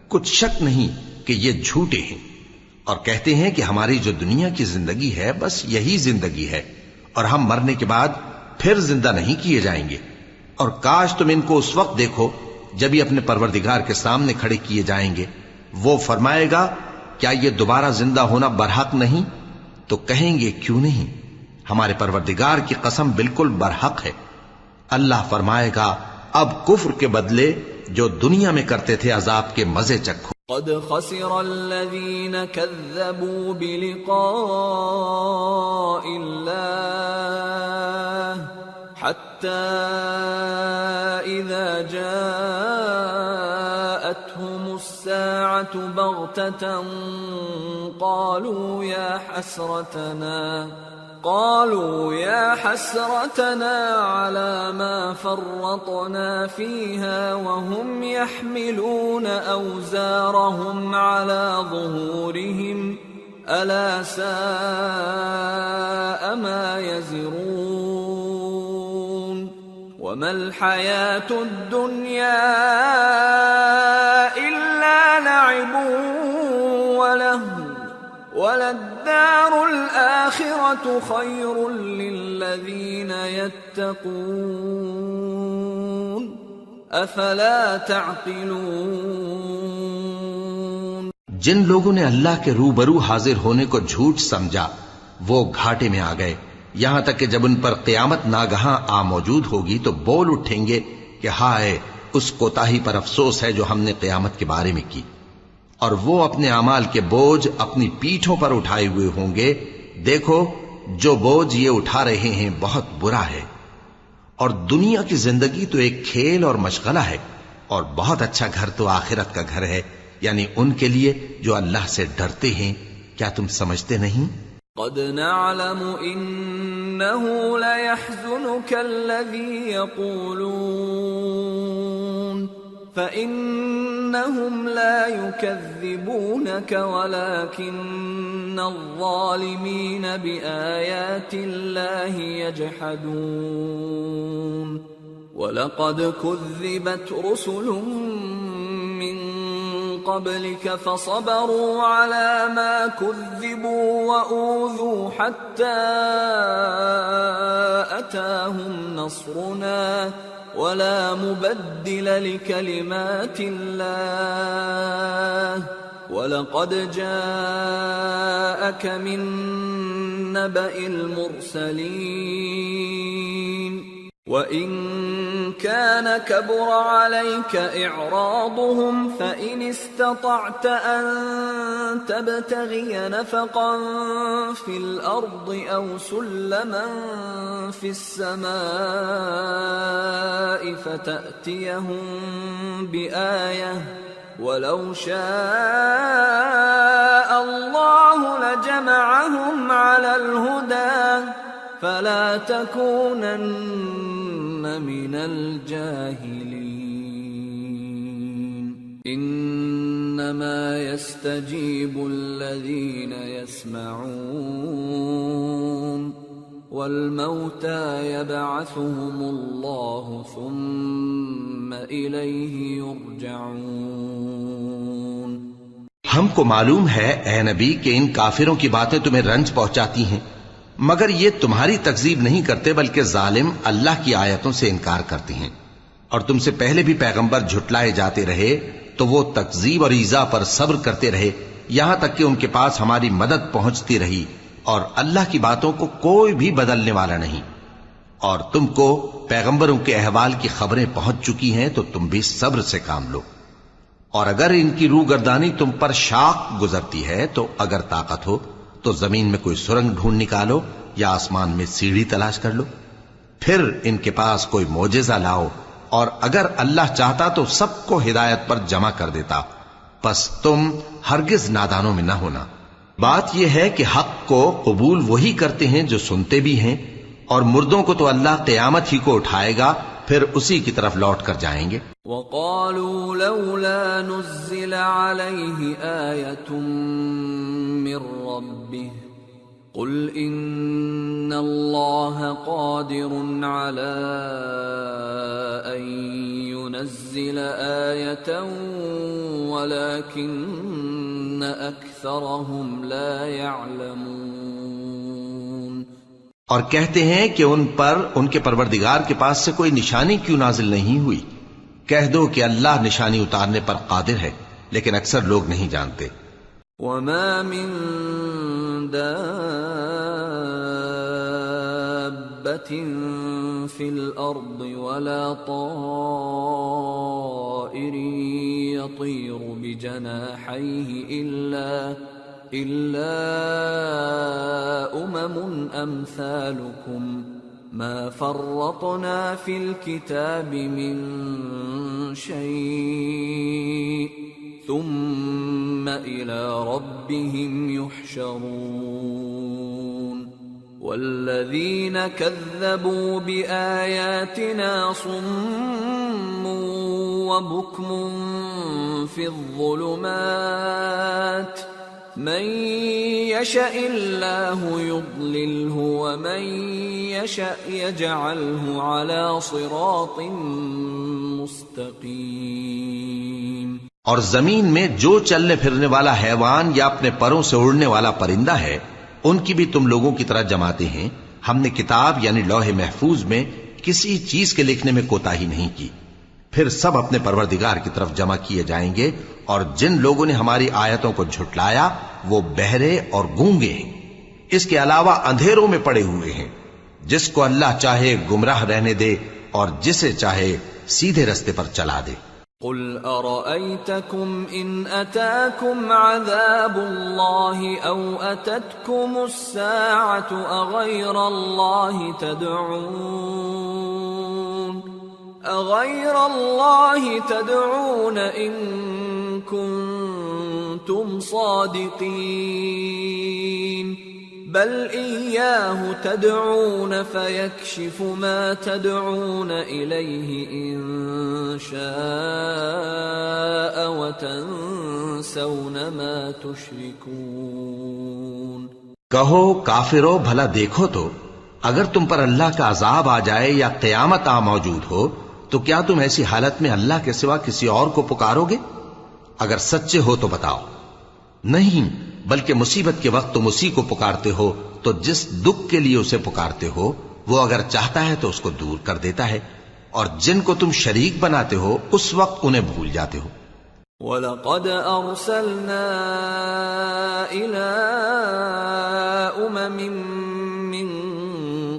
کچھ شک نہیں کہ یہ جھوٹے ہیں، اور کہتے ہیں کہ ہماری جو دنیا کی زندگی ہے بس یہی زندگی ہے، اور ہم مرنے کے بعد پھر زندہ نہیں کیے جائیں گے. اور کاش تم ان کو اس وقت دیکھو جب یہ اپنے پروردگار کے سامنے کھڑے کیے جائیں گے. وہ فرمائے گا کیا یہ دوبارہ زندہ ہونا برحق نہیں؟ تو کہیں گے کیوں نہیں، ہمارے پروردگار کی قسم بالکل برحق ہے. اللہ فرمائے گا اب کفر کے بدلے جو دنیا میں کرتے تھے عذاب کے مزے چکھو. قد خسر الذين كذبوا بلقاء الله حتى إذا جاءتهم الساعة بغتة قالوا يا حسرتنا على ما فرطنا فيها وهم يحملون أوزارهم على ظهورهم ألا ساء ما يزرون. وما الحياة الدنيا إلا لعب ولهو وللدار الآخرة خير للذين يتقون أفلا تعقلون. جن لوگوں نے اللہ کے روبرو حاضر ہونے کو جھوٹ سمجھا وہ گھاٹے میں آ گئے، یہاں تک کہ جب ان پر قیامت ناگہاں آ موجود ہوگی تو بول اٹھیں گے کہ ہائے اس کوتاہی پر افسوس ہے جو ہم نے قیامت کے بارے میں کی. اور وہ اپنے اعمال کے بوجھ اپنی پیٹھوں پر اٹھائے ہوئے ہوں گے. دیکھو جو بوجھ یہ اٹھا رہے ہیں بہت برا ہے. اور دنیا کی زندگی تو ایک کھیل اور مشغلہ ہے، اور بہت اچھا گھر تو آخرت کا گھر ہے، یعنی ان کے لیے جو اللہ سے ڈرتے ہیں. کیا تم سمجھتے نہیں؟ قد نعلم إنه ليحزنك الذي يقولون فإنهم لا يكذبونك ولكن الظالمين بآيات الله يجحدون. وَلَقَدْ كُذِّبَتْ رُسُلٌ مِّن قَبْلِكَ فَصَبَرُوا عَلَى مَا كُذِّبُوا وَأُوذُوا حَتَّى أَتَاهُمْ نَصْرُنَا وَلَا مُبَدِّلَ لِكَلِمَاتِ اللَّهِ وَلَقَدْ جَاءَكَ مِن نَّبَإِ الْمُرْسَلِينَ. وَإِن كَانَ كَبُرَ عَلَيْكَ إِعْرَاضُهُمْ فَإِنِ اسْتَطَعْتَ أَن تَبْتَغِيَ نَفَقًا فِي الْأَرْضِ أَوْ سُلَّمًا فِي السَّمَاءِ فَتَأْتِيَهُم بِآيَةٍ وَلَوْ شَاءَ اللَّهُ لَجَمَعَهُمْ عَلَى الْهُدَى فَلَا تَكُونَنَّ مِنَ الْجَاهِلِينَ. إِنَّمَا يَسْتَجِيبُ الَّذِينَ يَسْمَعُونَ وَالْمَوْتَى يَبْعَثُهُمُ اللَّهُ ثُمَّ إِلَيْهِ يُرْجَعُونَ. ہم کو معلوم ہے اے نبی کہ ان کافروں کی باتیں تمہیں رنج پہنچاتی ہیں، مگر یہ تمہاری تکذیب نہیں کرتے بلکہ ظالم اللہ کی آیتوں سے انکار کرتے ہیں. اور تم سے پہلے بھی پیغمبر جھٹلائے جاتے رہے تو وہ تکذیب اور ایذا پر صبر کرتے رہے یہاں تک کہ ان کے پاس ہماری مدد پہنچتی رہی، اور اللہ کی باتوں کو کوئی بھی بدلنے والا نہیں. اور تم کو پیغمبروں کے احوال کی خبریں پہنچ چکی ہیں تو تم بھی صبر سے کام لو. اور اگر ان کی روگردانی تم پر شاق گزرتی ہے تو اگر طاقت ہو تو زمین میں کوئی سرنگ ڈھونڈ نکالو یا آسمان میں سیڑھی تلاش کر لو، پھر ان کے پاس کوئی معجزہ لاؤ، اور اگر اللہ چاہتا تو سب کو ہدایت پر جمع کر دیتا. پس تم ہرگز نادانوں میں نہ ہونا. بات یہ ہے کہ حق کو قبول وہی کرتے ہیں جو سنتے بھی ہیں، اور مردوں کو تو اللہ قیامت ہی کو اٹھائے گا پھر اسی کی طرف لوٹ کر جائیں گے۔ وقالوا لولا نزل عليه آية من ربه قل إن الله قادر على أن ينزل آية ولكن أكثرهم لا يعلمون۔ اور کہتے ہیں کہ ان پر ان کے پروردگار کے پاس سے کوئی نشانی کیوں نازل نہیں ہوئی؟ کہہ دو کہ اللہ نشانی اتارنے پر قادر ہے، لیکن اکثر لوگ نہیں جانتے۔ وما من دابة في الأرض ولا طائر يطير بجناحيه إلا أمم أمثالكم ما فرطنا في الكتاب من شيء ثم إلى ربهم يحشرون والذين كذبوا بآياتنا صم وبكم في الظلمات من يشاء الله يضلله ومن يشاء يجعله على صراط مستقيم۔ اور زمین میں جو چلنے پھرنے والا حیوان یا اپنے پروں سے اڑنے والا پرندہ ہے ان کی بھی تم لوگوں کی طرح جماتے ہیں۔ ہم نے کتاب یعنی لوح محفوظ میں کسی چیز کے لکھنے میں کوتاہی نہیں کی۔ پھر سب اپنے پروردگار کی طرف جمع کیے جائیں گے، اور جن لوگوں نے ہماری آیتوں کو جھٹلایا وہ بہرے اور گونگے ہیں، اس کے علاوہ اندھیروں میں پڑے ہوئے ہیں۔ جس کو اللہ چاہے گمراہ رہنے دے اور جسے چاہے سیدھے رستے پر چلا دے۔ قل أرأيتكم إن أتاكم عذاب الله أو أتتكم الساعة أغير الله تدعون إن كنتم صادقين بل إياه تدعون فيكشف ما تدعون إليه إن شاء وتنسون ما تشركون۔ کہو کافرو بھلا دیکھو تو اگر تم پر اللہ کا عذاب آ جائے یا قیامت آ موجود ہو تو کیا تم ایسی حالت میں اللہ کے سوا کسی اور کو پکارو گے؟ اگر سچے ہو تو بتاؤ۔ نہیں، بلکہ مصیبت کے وقت تم اسی کو پکارتے ہو تو جس دکھ کے لیے اسے پکارتے ہو وہ اگر چاہتا ہے تو اس کو دور کر دیتا ہے، اور جن کو تم شریک بناتے ہو اس وقت انہیں بھول جاتے ہو۔ وَلَقَدْ أَرْسَلْنَا إِلَىٰ أُمَمٍ مِّن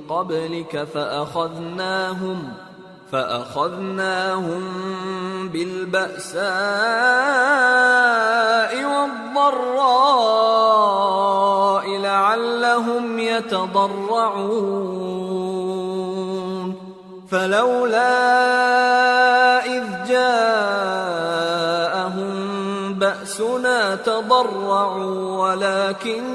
قَبْلِكَ فَأَخَذْنَاهُمْ بِالْبَأْسَاءِ وَالضَّرَّاءِ لَعَلَّهُمْ يَتَضَرَّعُونَ فَلَوْلَا إِذْ جَاءَهُمْ بَأْسُنَا تَضَرَّعُوا وَلَكِنْ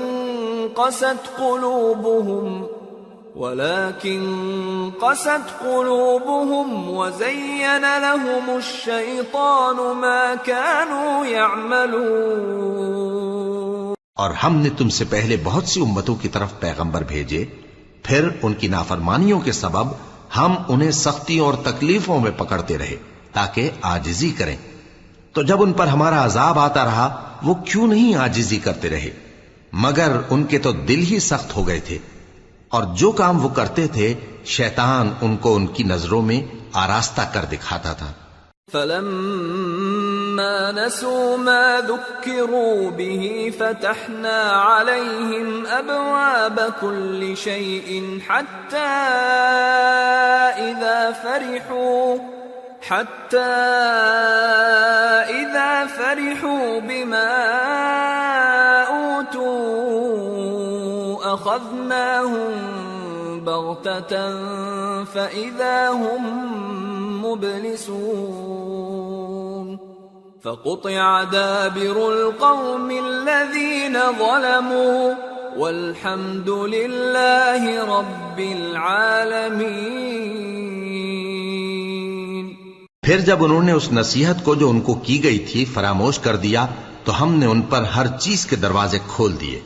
قست قلوبهم وزين لهم الشيطان ما كانوا يعملون۔ اور ہم نے تم سے پہلے بہت سی امتوں کی طرف پیغمبر بھیجے، پھر ان کی نافرمانیوں کے سبب ہم انہیں سختیوں اور تکلیفوں میں پکڑتے رہے تاکہ عاجزی کریں۔ تو جب ان پر ہمارا عذاب آتا رہا وہ کیوں نہیں عاجزی کرتے رہے، مگر ان کے تو دل ہی سخت ہو گئے تھے، اور جو کام وہ کرتے تھے شیطان ان کو ان کی نظروں میں آراستہ کر دکھاتا تھا۔ فَلَمَّا نَسُوا مَا ذُكِّرُوا بِهِ فَتَحْنَا عَلَيْهِمْ أَبْوَابَ كُلِّ شَيْءٍ حَتَّى إِذَا فَرِحُوا بِمَا أُوتُوا أَخَذْنَاهُمْ بَغْتَةً فَإِذَا هُمْ مُبْلِسُونَ فَقُطِعَ دَابِرُ الْقَوْمِ الَّذِينَ ظَلَمُوا وَالْحَمْدُ لِلَّهِ رَبِّ الْعَالَمِينَ۔ پھر جب انہوں نے اس نصیحت کو جو ان کو کی گئی تھی فراموش کر دیا تو ہم نے ان پر ہر چیز کے دروازے کھول دیے،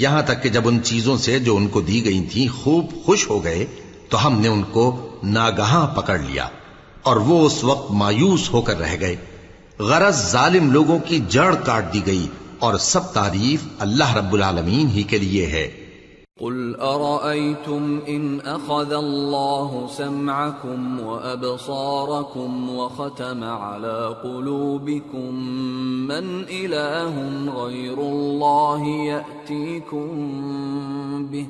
یہاں تک کہ جب ان چیزوں سے جو ان کو دی گئی تھیں خوب خوش ہو گئے تو ہم نے ان کو ناگہاں پکڑ لیا اور وہ اس وقت مایوس ہو کر رہ گئے۔ غرض ظالم لوگوں کی جڑ کاٹ دی گئی اور سب تعریف اللہ رب العالمین ہی کے لیے ہے۔ قل أرأيتم إن أخذ الله سمعكم وأبصاركم وختم على قلوبكم من إله غير الله يأتيكم به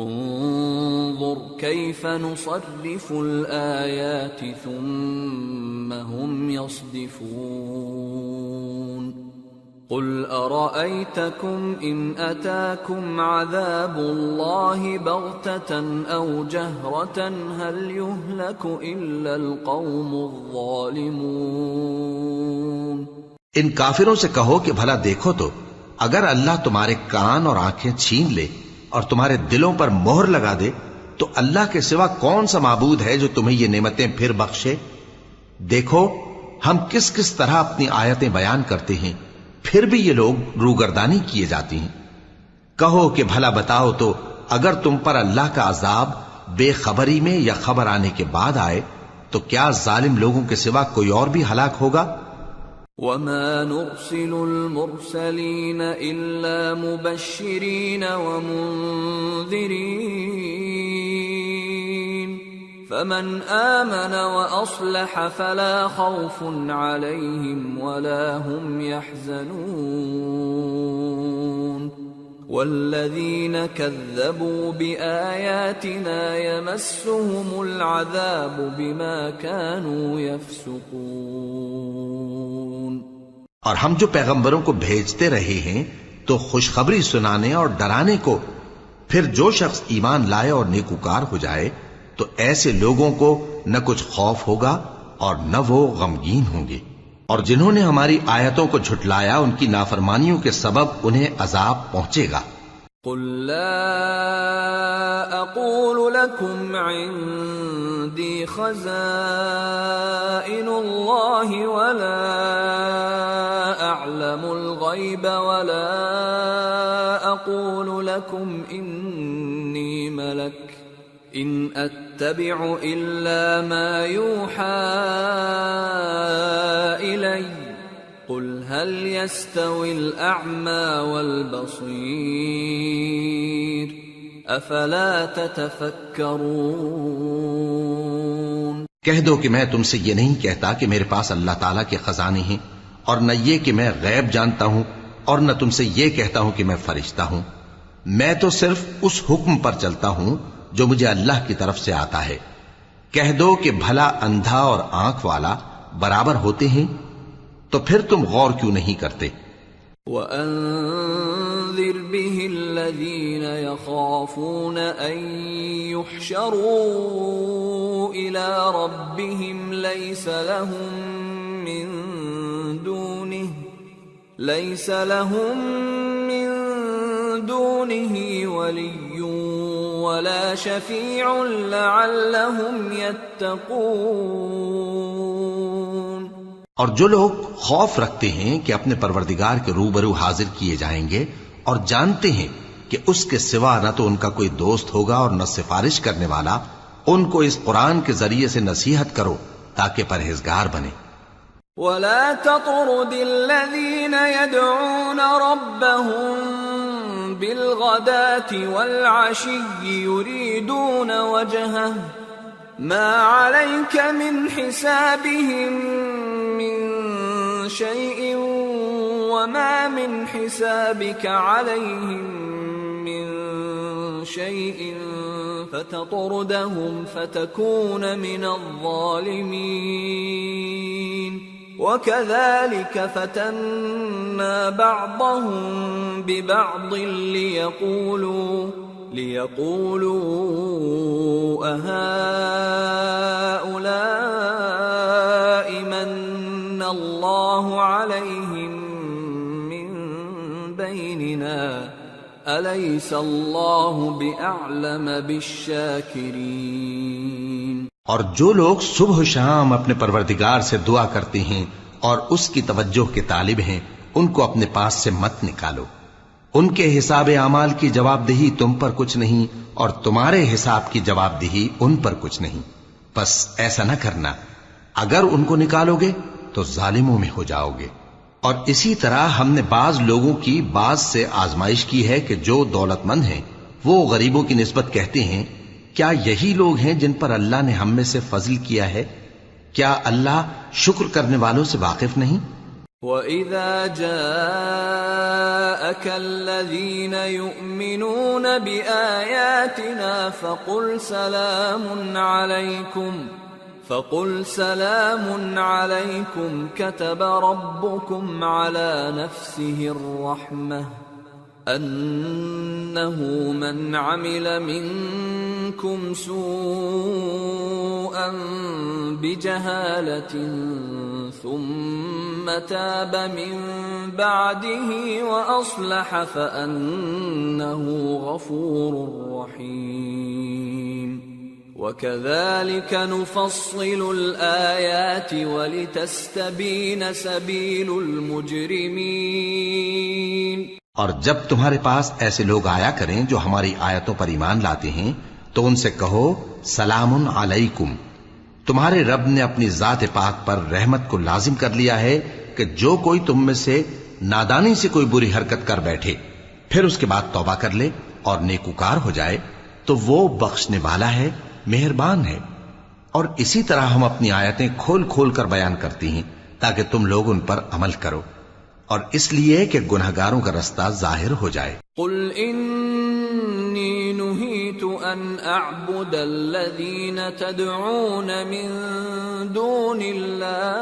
انظر كيف نصرف الآيات ثم هم يصدفون قل أرأيتكم إن أتاكم عذاب الله بغتة أو جهرة هل يهلك إلا القوم الظالمون۔ ان کافروں سے کہو کہ بھلا دیکھو تو اگر اللہ تمہارے کان اور آنکھیں چھین لے اور تمہارے دلوں پر مہر لگا دے تو اللہ کے سوا کون سا معبود ہے جو تمہیں یہ نعمتیں پھر بخشے؟ دیکھو ہم کس کس طرح اپنی آیتیں بیان کرتے ہیں، پھر بھی یہ لوگ روگردانی کیے جاتی ہیں۔ کہو کہ بھلا بتاؤ تو اگر تم پر اللہ کا عذاب بے خبری میں یا خبر آنے کے بعد آئے تو کیا ظالم لوگوں کے سوا کوئی اور بھی ہلاک ہوگا؟ وَمَا نُرْسِلُ الْمُرْسَلِينَ إِلَّا مُبَشِّرِينَ وَمُنذِرِينَ فَمَنْ آمَنَ وَأَصْلَحَ فَلَا خَوْفٌ عَلَيْهِمْ وَلَا هُمْ يَحْزَنُونَ وَالَّذِينَ كَذَّبُوا بِآيَاتِنَا يَمَسُّهُمُ الْعَذَابُ بِمَا كَانُوا يَفْسُقُونَ۔ اور ہم جو پیغمبروں کو بھیجتے رہے ہیں تو خوشخبری سنانے اور ڈرانے کو، پھر جو شخص ایمان لائے اور نیکوکار ہو جائے تو ایسے لوگوں کو نہ کچھ خوف ہوگا اور نہ وہ غمگین ہوں گے، اور جنہوں نے ہماری آیتوں کو جھٹلایا ان کی نافرمانیوں کے سبب انہیں عذاب پہنچے گا۔ قل لا اقول لكم عندي خزائن الله ولا اعلم الغيب ولا اقول لكم اني ملك ان اتبع الا ما يوحى الي قل هل يستوي الأعمى والبصير أفلا تتفكرون۔ کہہ دو کہ میں تم سے یہ نہیں کہتا کہ میرے پاس اللہ تعالیٰ کے خزانے ہیں، اور نہ یہ کہ میں غیب جانتا ہوں، اور نہ تم سے یہ کہتا ہوں کہ میں فرشتہ ہوں۔ میں تو صرف اس حکم پر چلتا ہوں جو مجھے اللہ کی طرف سے آتا ہے۔ کہہ دو کہ بھلا اندھا اور آنکھ والا برابر ہوتے ہیں؟ تو پھر تم غور کیوں نہیں کرتے؟ وَأَنذِرْ بِهِ الَّذِينَ يَخَافُونَ أَن يُحْشَرُوا إِلَى رَبِّهِمْ لَيْسَ لَهُم مِّن دُونِهِ وَلِيٌّ وَلَا شَفِيعٌ لَعَلَّهُمْ يَتَّقُونَ۔ اور جو لوگ خوف رکھتے ہیں کہ اپنے پروردگار کے روبرو حاضر کیے جائیں گے اور جانتے ہیں کہ اس کے سوا نہ تو ان کا کوئی دوست ہوگا اور نہ سفارش کرنے والا، ان کو اس قرآن کے ذریعے سے نصیحت کرو تاکہ پرہیزگار بنے۔ وَلَا تَطْرُدِ الَّذِينَ يَدْعُونَ رَبَّهُم بِالْغَدَاةِ وَالْعَشِيِّ يُرِيدُونَ وَجْهَهُ مَا عَلَيْكَ مِنْ حِسَابِهِمْ مِنْ شَيْءٍ وَمَا مِنْ حِسَابِكَ عَلَيْهِمْ مِنْ شَيْءٍ فَتَطْرُدَهُمْ فَتَكُونَ مِنَ الظَّالِمِينَ وَكَذَلِكَ فَتَنَّا بَعْضَهُمْ بِبَعْضٍ لِيَقُولُوا أَهَؤُلَاءِ مَنَّ اللَّهُ عَلَيْهِمْ مِنْ بَيْنِنَا أَلَيْسَ اللَّهُ بِأَعْلَمَ بِالشَّاكِرِينَ۔ اور جو لوگ صبح و شام اپنے پروردگار سے دعا کرتے ہیں اور اس کی توجہ کے طالب ہیں، ان کو اپنے پاس سے مت نکالو۔ ان کے حساب اعمال کی جواب دہی تم پر کچھ نہیں، اور تمہارے حساب کی جواب دہی ان پر کچھ نہیں، بس ایسا نہ کرنا۔ اگر ان کو نکالو گے تو ظالموں میں ہو جاؤ گے۔ اور اسی طرح ہم نے بعض لوگوں کی بعض سے آزمائش کی ہے کہ جو دولت مند ہیں وہ غریبوں کی نسبت کہتے ہیں کیا یہی لوگ ہیں جن پر اللہ نے ہم میں سے فضل کیا ہے؟ کیا اللہ شکر کرنے والوں سے واقف نہیں؟ وَإِذَا جَاءَكَ الَّذِينَ يُؤْمِنُونَ بِآيَاتِنَا فَقُلْ سَلَامٌ عَلَيْكُمْ كَتَبَ رَبُّكُمْ عَلَى نَفْسِهِ الرَّحْمَةَ أَنَّهُ مَنْ عَمِلَ مِنْكُمْ سُوءًا بِجَهَالَةٍ ثُمَّ تَابَ مِنْ بَعْدِهِ وَأَصْلَحَ فَأَنَّهُ غَفُورٌ رَحِيمٌ وَكَذَلِكَ نُفَصِّلُ الْآيَاتِ وَلِتَسْتَبِينَ سَبِيلُ الْمُجْرِمِينَ۔ اور جب تمہارے پاس ایسے لوگ آیا کریں جو ہماری آیتوں پر ایمان لاتے ہیں تو ان سے کہو سلام علیکم، تمہارے رب نے اپنی ذات پاک پر رحمت کو لازم کر لیا ہے کہ جو کوئی تم میں سے نادانی سے کوئی بری حرکت کر بیٹھے پھر اس کے بعد توبہ کر لے اور نیکوکار ہو جائے تو وہ بخشنے والا ہے، مہربان ہے۔ اور اسی طرح ہم اپنی آیتیں کھول کھول کر بیان کرتی ہیں تاکہ تم لوگ ان پر عمل کرو، اور اس لیے کہ گناہگاروں کا رستہ ظاہر ہو جائے۔ قل انی نہیت ان اعبد الذین تدعون من دون اللہ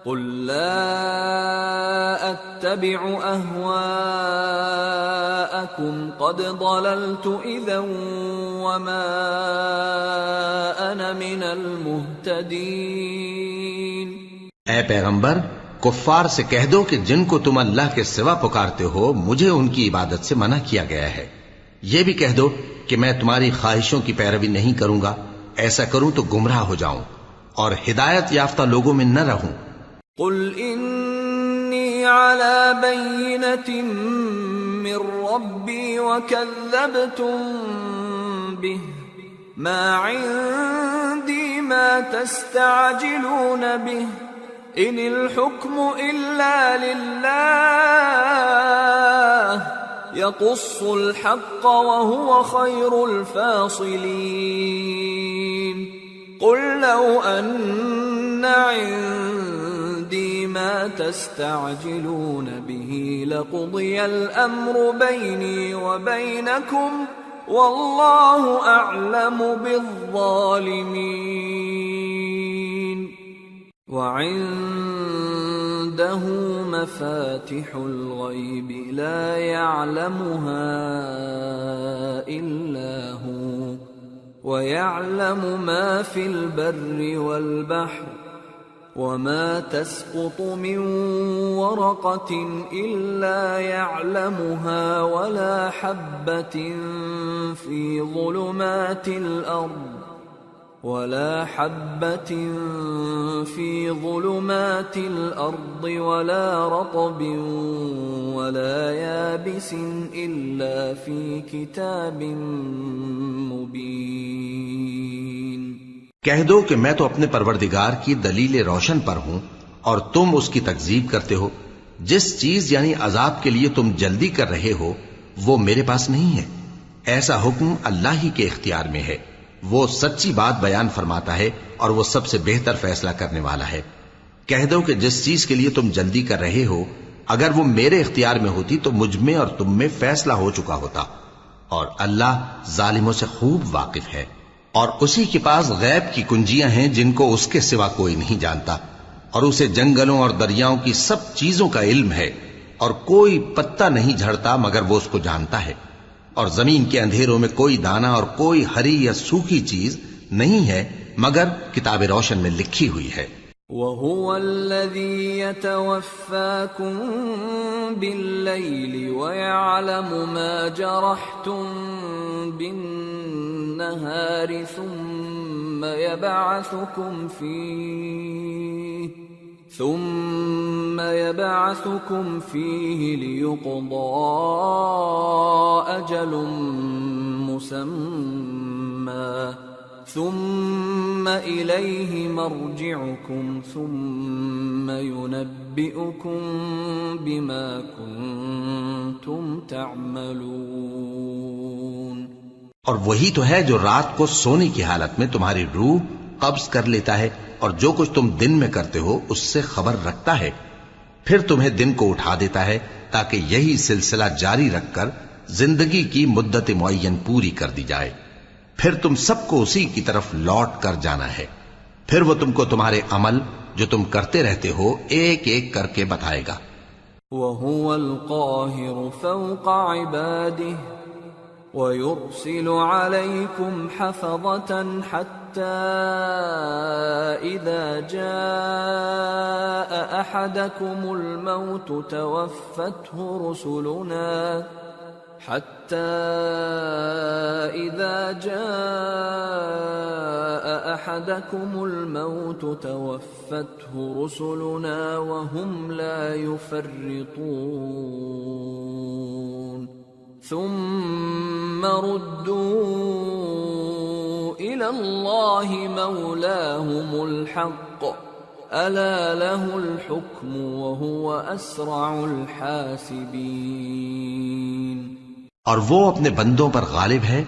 قل لا اتبع اہواءکم قد ضللت اذا وما انا من المہتدین۔ اے پیغمبر، کفار سے کہہ دو کہ جن کو تم اللہ کے سوا پکارتے ہو مجھے ان کی عبادت سے منع کیا گیا ہے۔ یہ بھی کہہ دو کہ میں تمہاری خواہشوں کی پیروی نہیں کروں گا، ایسا کروں تو گمراہ ہو جاؤں اور ہدایت یافتہ لوگوں میں نہ رہوں۔ قل انی علی بینۃ من ربی وکذبتم بہ ما عندی ما تستعجلون بہ ان الحکم الا للہ یقص الحق وهو خیر الفاصلین۔ قل لو ان عندی ما تستعجلون به لقضی الامر بینی وبینکم واللہ اعلم بالظالمین۔ وعنده مفاتح الغیب لا يعلمها الا هو ويعلم ما في البر والبحر وما تسقط من ورقة إلا يعلمها ولا حبة في ظلمات الأرض ولا رطب ولا يابس إلا في كتاب مبين۔ کہہ دو کہ میں تو اپنے پروردگار کی دلیل روشن پر ہوں اور تم اس کی تکذیب کرتے ہو۔ جس چیز یعنی عذاب کے لیے تم جلدی کر رہے ہو وہ میرے پاس نہیں ہے، ایسا حکم اللہ ہی کے اختیار میں ہے۔ وہ سچی بات بیان فرماتا ہے اور وہ سب سے بہتر فیصلہ کرنے والا ہے۔ کہہ دو کہ جس چیز کے لیے تم جلدی کر رہے ہو اگر وہ میرے اختیار میں ہوتی تو مجھ میں اور تم میں فیصلہ ہو چکا ہوتا، اور اللہ ظالموں سے خوب واقف ہے۔ اور اسی کے پاس غیب کی کنجیاں ہیں جن کو اس کے سوا کوئی نہیں جانتا، اور اسے جنگلوں اور دریاؤں کی سب چیزوں کا علم ہے، اور کوئی پتا نہیں جھڑتا مگر وہ اس کو جانتا ہے، اور زمین کے اندھیروں میں کوئی دانا اور کوئی ہری یا سوکھی چیز نہیں ہے مگر کتاب روشن میں لکھی ہوئی ہے۔ وَهُوَ الَّذِي يَتَوَفَّاكُم بِاللَّيْلِ وَيَعْلَمُ مَا جَرَحْتُم بِالنَّهَارِ ثُمَّ يَبْعَثُكُمْ فِيهِ لِيُقْضَىٰ أَجَلٌ مُّسَمًّى ثم إليه مرجعكم ثم ينبئكم بما كنتم تعملون. اور وہی تو ہے جو رات کو سونے کی حالت میں تمہاری روح قبض کر لیتا ہے اور جو کچھ تم دن میں کرتے ہو اس سے خبر رکھتا ہے، پھر تمہیں دن کو اٹھا دیتا ہے تاکہ یہی سلسلہ جاری رکھ کر زندگی کی مدت معین پوری کر دی جائے. پھر تم سب کو اسی کی طرف لوٹ کر جانا ہے، پھر وہ تم کو تمہارے عمل جو تم کرتے رہتے ہو ایک ایک کر کے بتائے گا. وَهُوَ الْقَاهِرُ فَوْقَ عِبَادِهِ وَيُرْسِلُ عَلَيْكُمْ حَفَظَةً حَتَّى إِذَا جَاءَ أَحَدَكُمُ الْمَوْتُ تَوَفَّتْهُ رُسُلُنَا وَهُمْ لَا يُفَرِّطُونَ ثُمَّ رُدُّوا إِلَى اللَّهِ مَوْلَاهُمُ الْحَقِّ أَلَا لَهُ الْحُكْمُ وَهُوَ أَسْرَعُ الْحَاسِبِينَ. اور وہ اپنے بندوں پر غالب ہے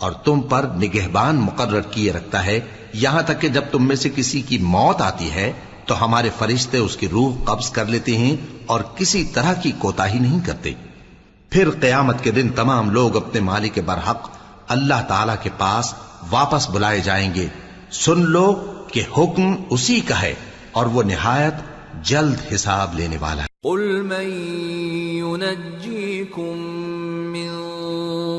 اور تم پر نگہبان مقرر کیے رکھتا ہے یہاں تک کہ جب تم میں سے کسی کی موت آتی ہے تو ہمارے فرشتے اس کی روح قبض کر لیتے ہیں اور کسی طرح کی کوتاہی نہیں کرتے. پھر قیامت کے دن تمام لوگ اپنے مالک برحق اللہ تعالی کے پاس واپس بلائے جائیں گے. سن لو کہ حکم اسی کا ہے اور وہ نہایت جلد حساب لینے والا ہے. قل من ينجيكم من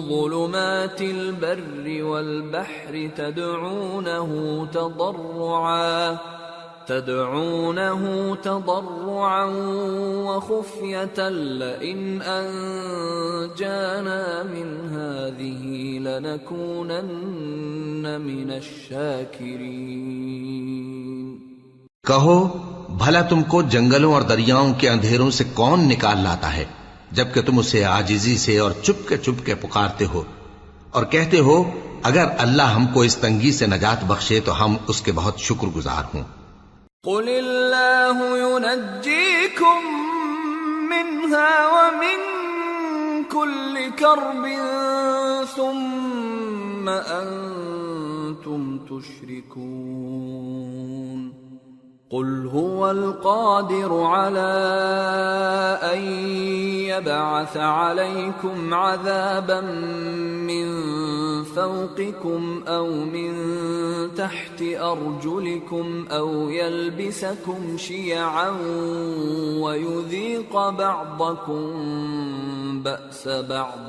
ظلمات البر والبحر تدعونه تضرعا وخفية لئن أنجانا من هذه لنكونن من الشاكرين. کہو بھلا تم کو جنگلوں اور دریاؤں کے اندھیروں سے کون نکال لاتا ہے جبکہ تم اسے عاجزی سے اور چپ کے پکارتے ہو اور کہتے ہو اگر اللہ ہم کو اس تنگی سے نجات بخشے تو ہم اس کے بہت شکر گزار ہوں. قل اللہ ينجيكم منها ومن كل كرب ثم أنتم تشركون. قل هو القادر على أن يبعث عليكم عذابا من فوقكم أو من تحت أرجلكم أو يلبسكم شيعا ويذيق بعضكم بأس بعض.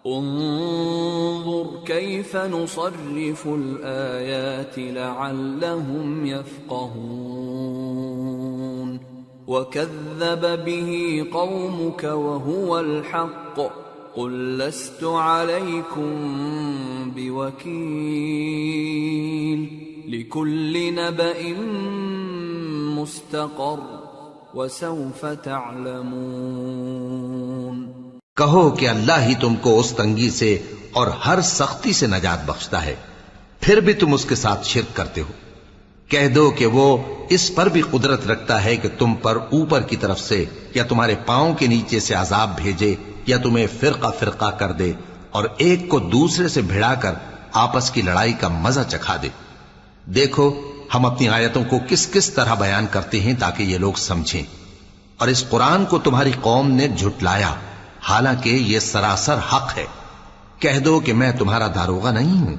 انظر كيف نصرف الآيات لعلهم يفقهون. وكذب به قومك وهو الحق قل لست عليكم بوكيل. لكل نبأ مستقر وسوف تعلمون. کہو کہ اللہ ہی تم کو اس تنگی سے اور ہر سختی سے نجات بخشتا ہے پھر بھی تم اس کے ساتھ شرک کرتے ہو. کہہ دو کہ وہ اس پر بھی قدرت رکھتا ہے کہ تم پر اوپر کی طرف سے یا تمہارے پاؤں کے نیچے سے عذاب بھیجے یا تمہیں فرقہ فرقہ کر دے اور ایک کو دوسرے سے بھڑا کر آپس کی لڑائی کا مزہ چکھا دے. دیکھو ہم اپنی آیتوں کو کس کس طرح بیان کرتے ہیں تاکہ یہ لوگ سمجھیں. اور اس قرآن کو تمہاری قوم نے جھٹلایا حالانکہ یہ سراسر حق ہے. کہہ دو کہ میں تمہارا داروغہ نہیں ہوں.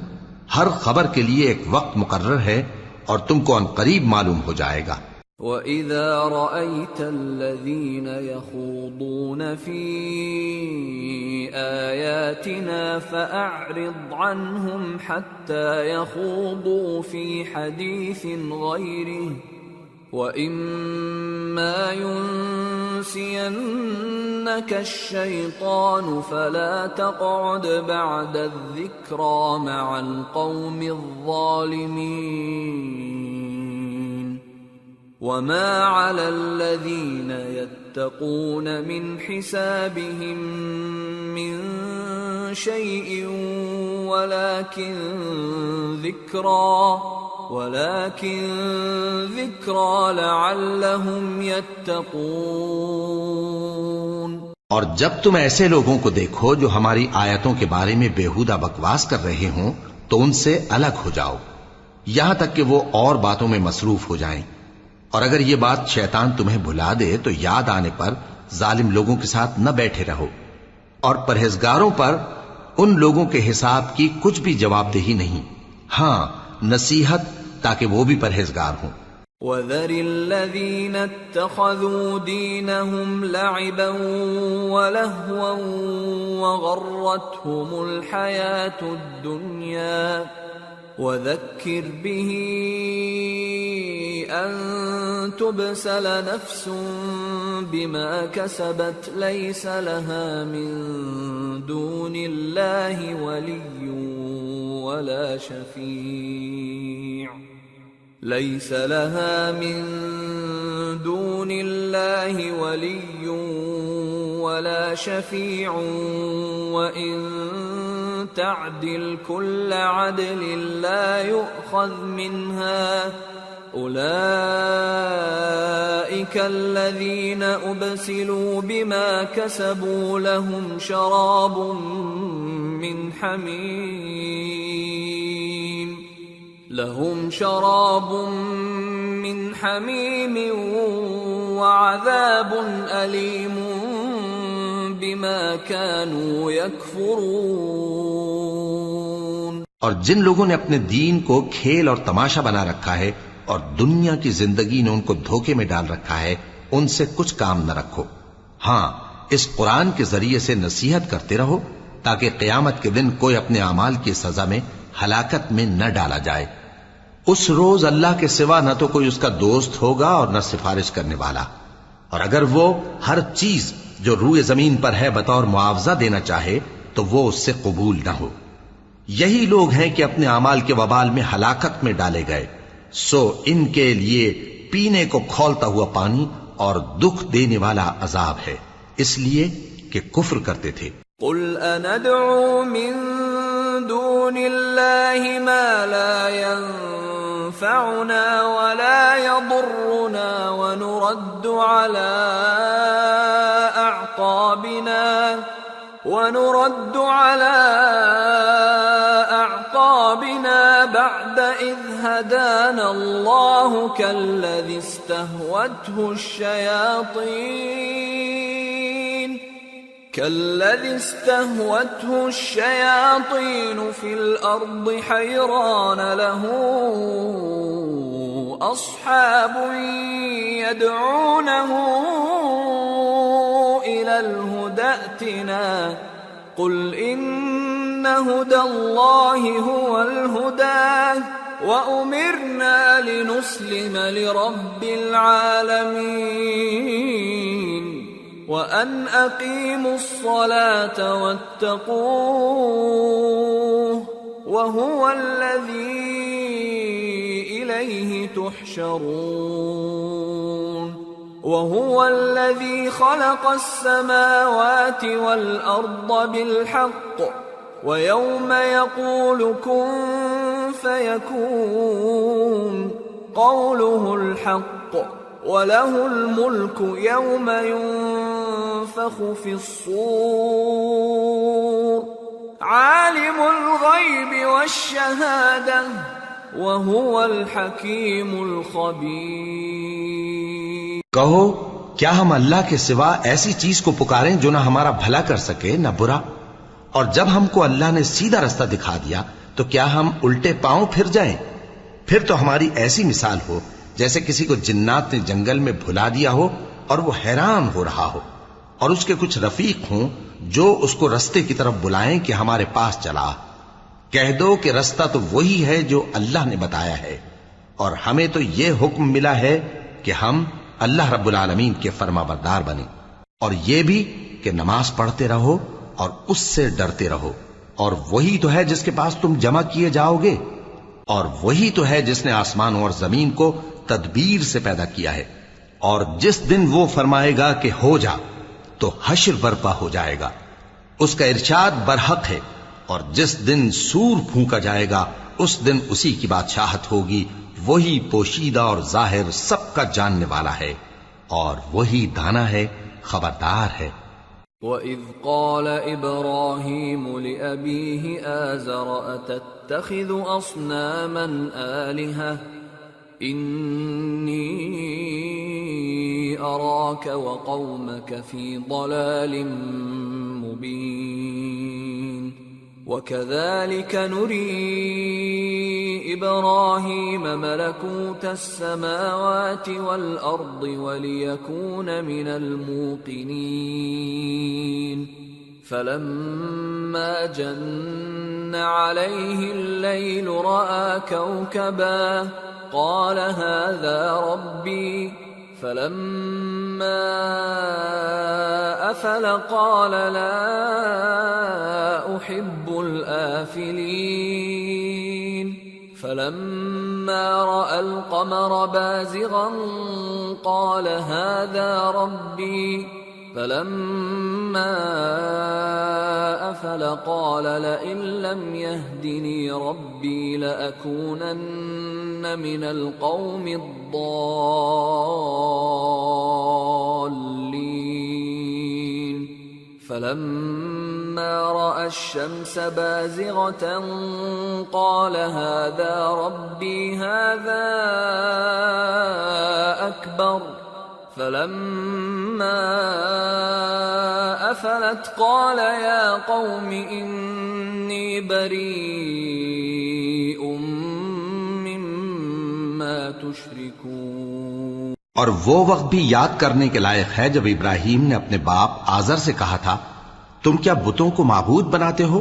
ہر خبر کے لیے ایک وقت مقرر ہے اور تم کو ان قریب معلوم ہو جائے گا. وَإِذَا رَأَيْتَ الَّذِينَ يَخُوضُونَ فِي آيَاتِنَا فَأَعْرِضْ عَنْهُمْ حَتَّى يَخُوضُوا فِي حَدِيثٍ غَيْرِهِ وَإِمَّا يُنْسِيَنَّكَ الشَّيْطَانُ فَلَا تَقْعُدْ بَعْدَ الذِّكْرَى مَعَ الْقَوْمِ الظَّالِمِينَ وَمَا عَلَى الَّذِينَ يَتَّقُونَ مِنْ حِسَابِهِمْ مِنْ شَيْءٍ وَلَكِنْ ذِكْرَى لَعَلَّهُمْ يَتَّقُونَ۔ اور جب تم ایسے لوگوں کو دیکھو جو ہماری آیتوں کے بارے میں بےہودہ بکواس کر رہے ہوں تو ان سے الگ ہو جاؤ، یہاں تک کہ وہ اور باتوں میں مصروف ہو جائیں۔ اور اگر یہ بات شیطان تمہیں بھلا دے تو یاد آنے پر ظالم لوگوں کے ساتھ نہ بیٹھے رہو، اور پرہیزگاروں پر ان لوگوں کے حساب کی کچھ بھی جواب دہی نہیں، ہاں نصیحت تاکہ وہ بھی پرہیزگار ہوں۔ وَذَرِ الَّذِينَ اتَّخَذُوا دِينَهُمْ لَعِبًا وَلَهْوًا وَغَرَّتْهُمُ الْحَيَاةُ الدُّنْيَا وَذَكِّرْ بِهِ أَن تُبْسَلَ نَفْسٌ بِمَا كَسَبَتْ لَيْسَ لَهَا مِن دُونِ اللَّهِ وَلِيٌّ وَلَا شَفِيعٌ لَيْسَ لَهَا مِن دُونِ اللَّهِ وَلِيٌّ وَلَا شَفِيعٌ وَإِن تَعْدِلْ كُلَّ عَدْلٍ لَّا يُؤْخَذْ مِنْهَا أُولَئِكَ الَّذِينَ أُبْسِلُوا بِمَا كَسَبُوا لَهُمْ شَرَابٌ من حميم وعذاب أليم بما كانوا يكفرون۔ اور جن لوگوں نے اپنے دین کو کھیل اور تماشا بنا رکھا ہے اور دنیا کی زندگی نے ان کو دھوکے میں ڈال رکھا ہے، ان سے کچھ کام نہ رکھو، ہاں اس قرآن کے ذریعے سے نصیحت کرتے رہو تاکہ قیامت کے دن کوئی اپنے اعمال کی سزا میں ہلاکت میں نہ ڈالا جائے۔ اس روز اللہ کے سوا نہ تو کوئی اس کا دوست ہوگا اور نہ سفارش کرنے والا، اور اگر وہ ہر چیز جو روئے زمین پر ہے بطور معاوضہ دینا چاہے تو وہ اس سے قبول نہ ہو۔ یہی لوگ ہیں کہ اپنے اعمال کے وبال میں ہلاکت میں ڈالے گئے، سو ان کے لیے پینے کو کھولتا ہوا پانی اور دکھ دینے والا عذاب ہے، اس لیے کہ کفر کرتے تھے۔ قل أندعو من دون الله ما لا ينفعنا ولا يضرنا ونرد على أعقابنا بعد إذ هدانا الله كالذي استهوته الشياطين في الأرض حيران له أصحاب يدعونه إلى الهدى ائتنا قل إن هدى الله هو الهدى وأمرنا لنسلم لرب العالمين وأن أقيموا الصلاة واتقوه وهو الذي إليه تحشرون وهو الذي خلق السماوات والأرض بالحق ويوم يقول كن فيكون قوله الحق وله الملك يوم ينفخ في الصور عالم الغيب والشهادة وهو الحكيم الخبير۔ کہو کیا ہم اللہ کے سوا ایسی چیز کو پکاریں جو نہ ہمارا بھلا کر سکے نہ برا؟ اور جب ہم کو اللہ نے سیدھا رستہ دکھا دیا تو کیا ہم الٹے پاؤں پھر جائیں؟ پھر تو ہماری ایسی مثال ہو جیسے کسی کو جنات نے جنگل میں بھلا دیا ہو اور وہ حیران ہو رہا ہو، اور اس کے کچھ رفیق ہوں جو اس کو رستے کی طرف بلائیں کہ ہمارے پاس چلا۔ کہہ دو کہ رستہ تو وہی ہے جو اللہ نے بتایا ہے، اور ہمیں تو یہ حکم ملا ہے کہ ہم اللہ رب العالمین کے فرما بردار بنیں، اور یہ بھی کہ نماز پڑھتے رہو اور اس سے ڈرتے رہو، اور وہی تو ہے جس کے پاس تم جمع کیے جاؤ گے، اور وہی تو ہے جس نے آسمانوں اور زمین کو تدبیر سے پیدا کیا ہے، اور جس دن وہ فرمائے گا کہ ہو جا تو حشر برپا ہو جائے گا، اس کا ارشاد برحق ہے، اور جس دن سور پھونکا جائے گا اس دن اسی کی بادشاہت ہوگی، وہی پوشیدہ اور ظاہر سب کا جاننے والا ہے، اور وہی دانا ہے، خبردار ہے۔ وَإِذْ قَالَ إِبْرَاهِيمُ لِأَبِيهِ آزَرَ أَتَتَّخِذُ أَصْنَامًا آلِهَةً إِنِّي أَرَاكَ وَقَوْمَكَ فِي ضَلَالٍ مُبِينٍ وَكَذَلِكَ نُرِي إِبْرَاهِيمَ مَلَكُوتَ السَّمَاوَاتِ وَالْأَرْضِ وَلِيَكُونَ مِنَ الْمُوقِنِينَ فَلَمَّا جَنَّ عَلَيْهِ اللَّيْلُ رَأَى كَوْكَبًا قَالَ هَذَا رَبِّي فَلَمَّا أَفَلَ قَالَ لَا أُحِبُّ الْآفِلِينَ فَلَمَّا رَأَى الْقَمَرَ بَازِغًا قَالَ هَذَا رَبِّي فَلَمَّا أَفَلَ قَالَ لَئِن لَّمْ يَهْدِنِي رَبِّي لَأَكُونَنَّ مِنَ الْقَوْمِ الضَّالِّينَ فَلَمَّا رَأَى الشَّمْسَ بَازِغَةً قَالَ هَذَا رَبِّي هَذَا أَكْبَرُ فَلَمَّا أَفَلَتْ قَالَ يَا قَوْمِ إِنِّي بَرِيءٌ مِّمَّا تُشْرِكُونَ۔ اور وہ وقت بھی یاد کرنے کے لائق ہے جب ابراہیم نے اپنے باپ آزر سے کہا تھا، تم کیا بتوں کو معبود بناتے ہو؟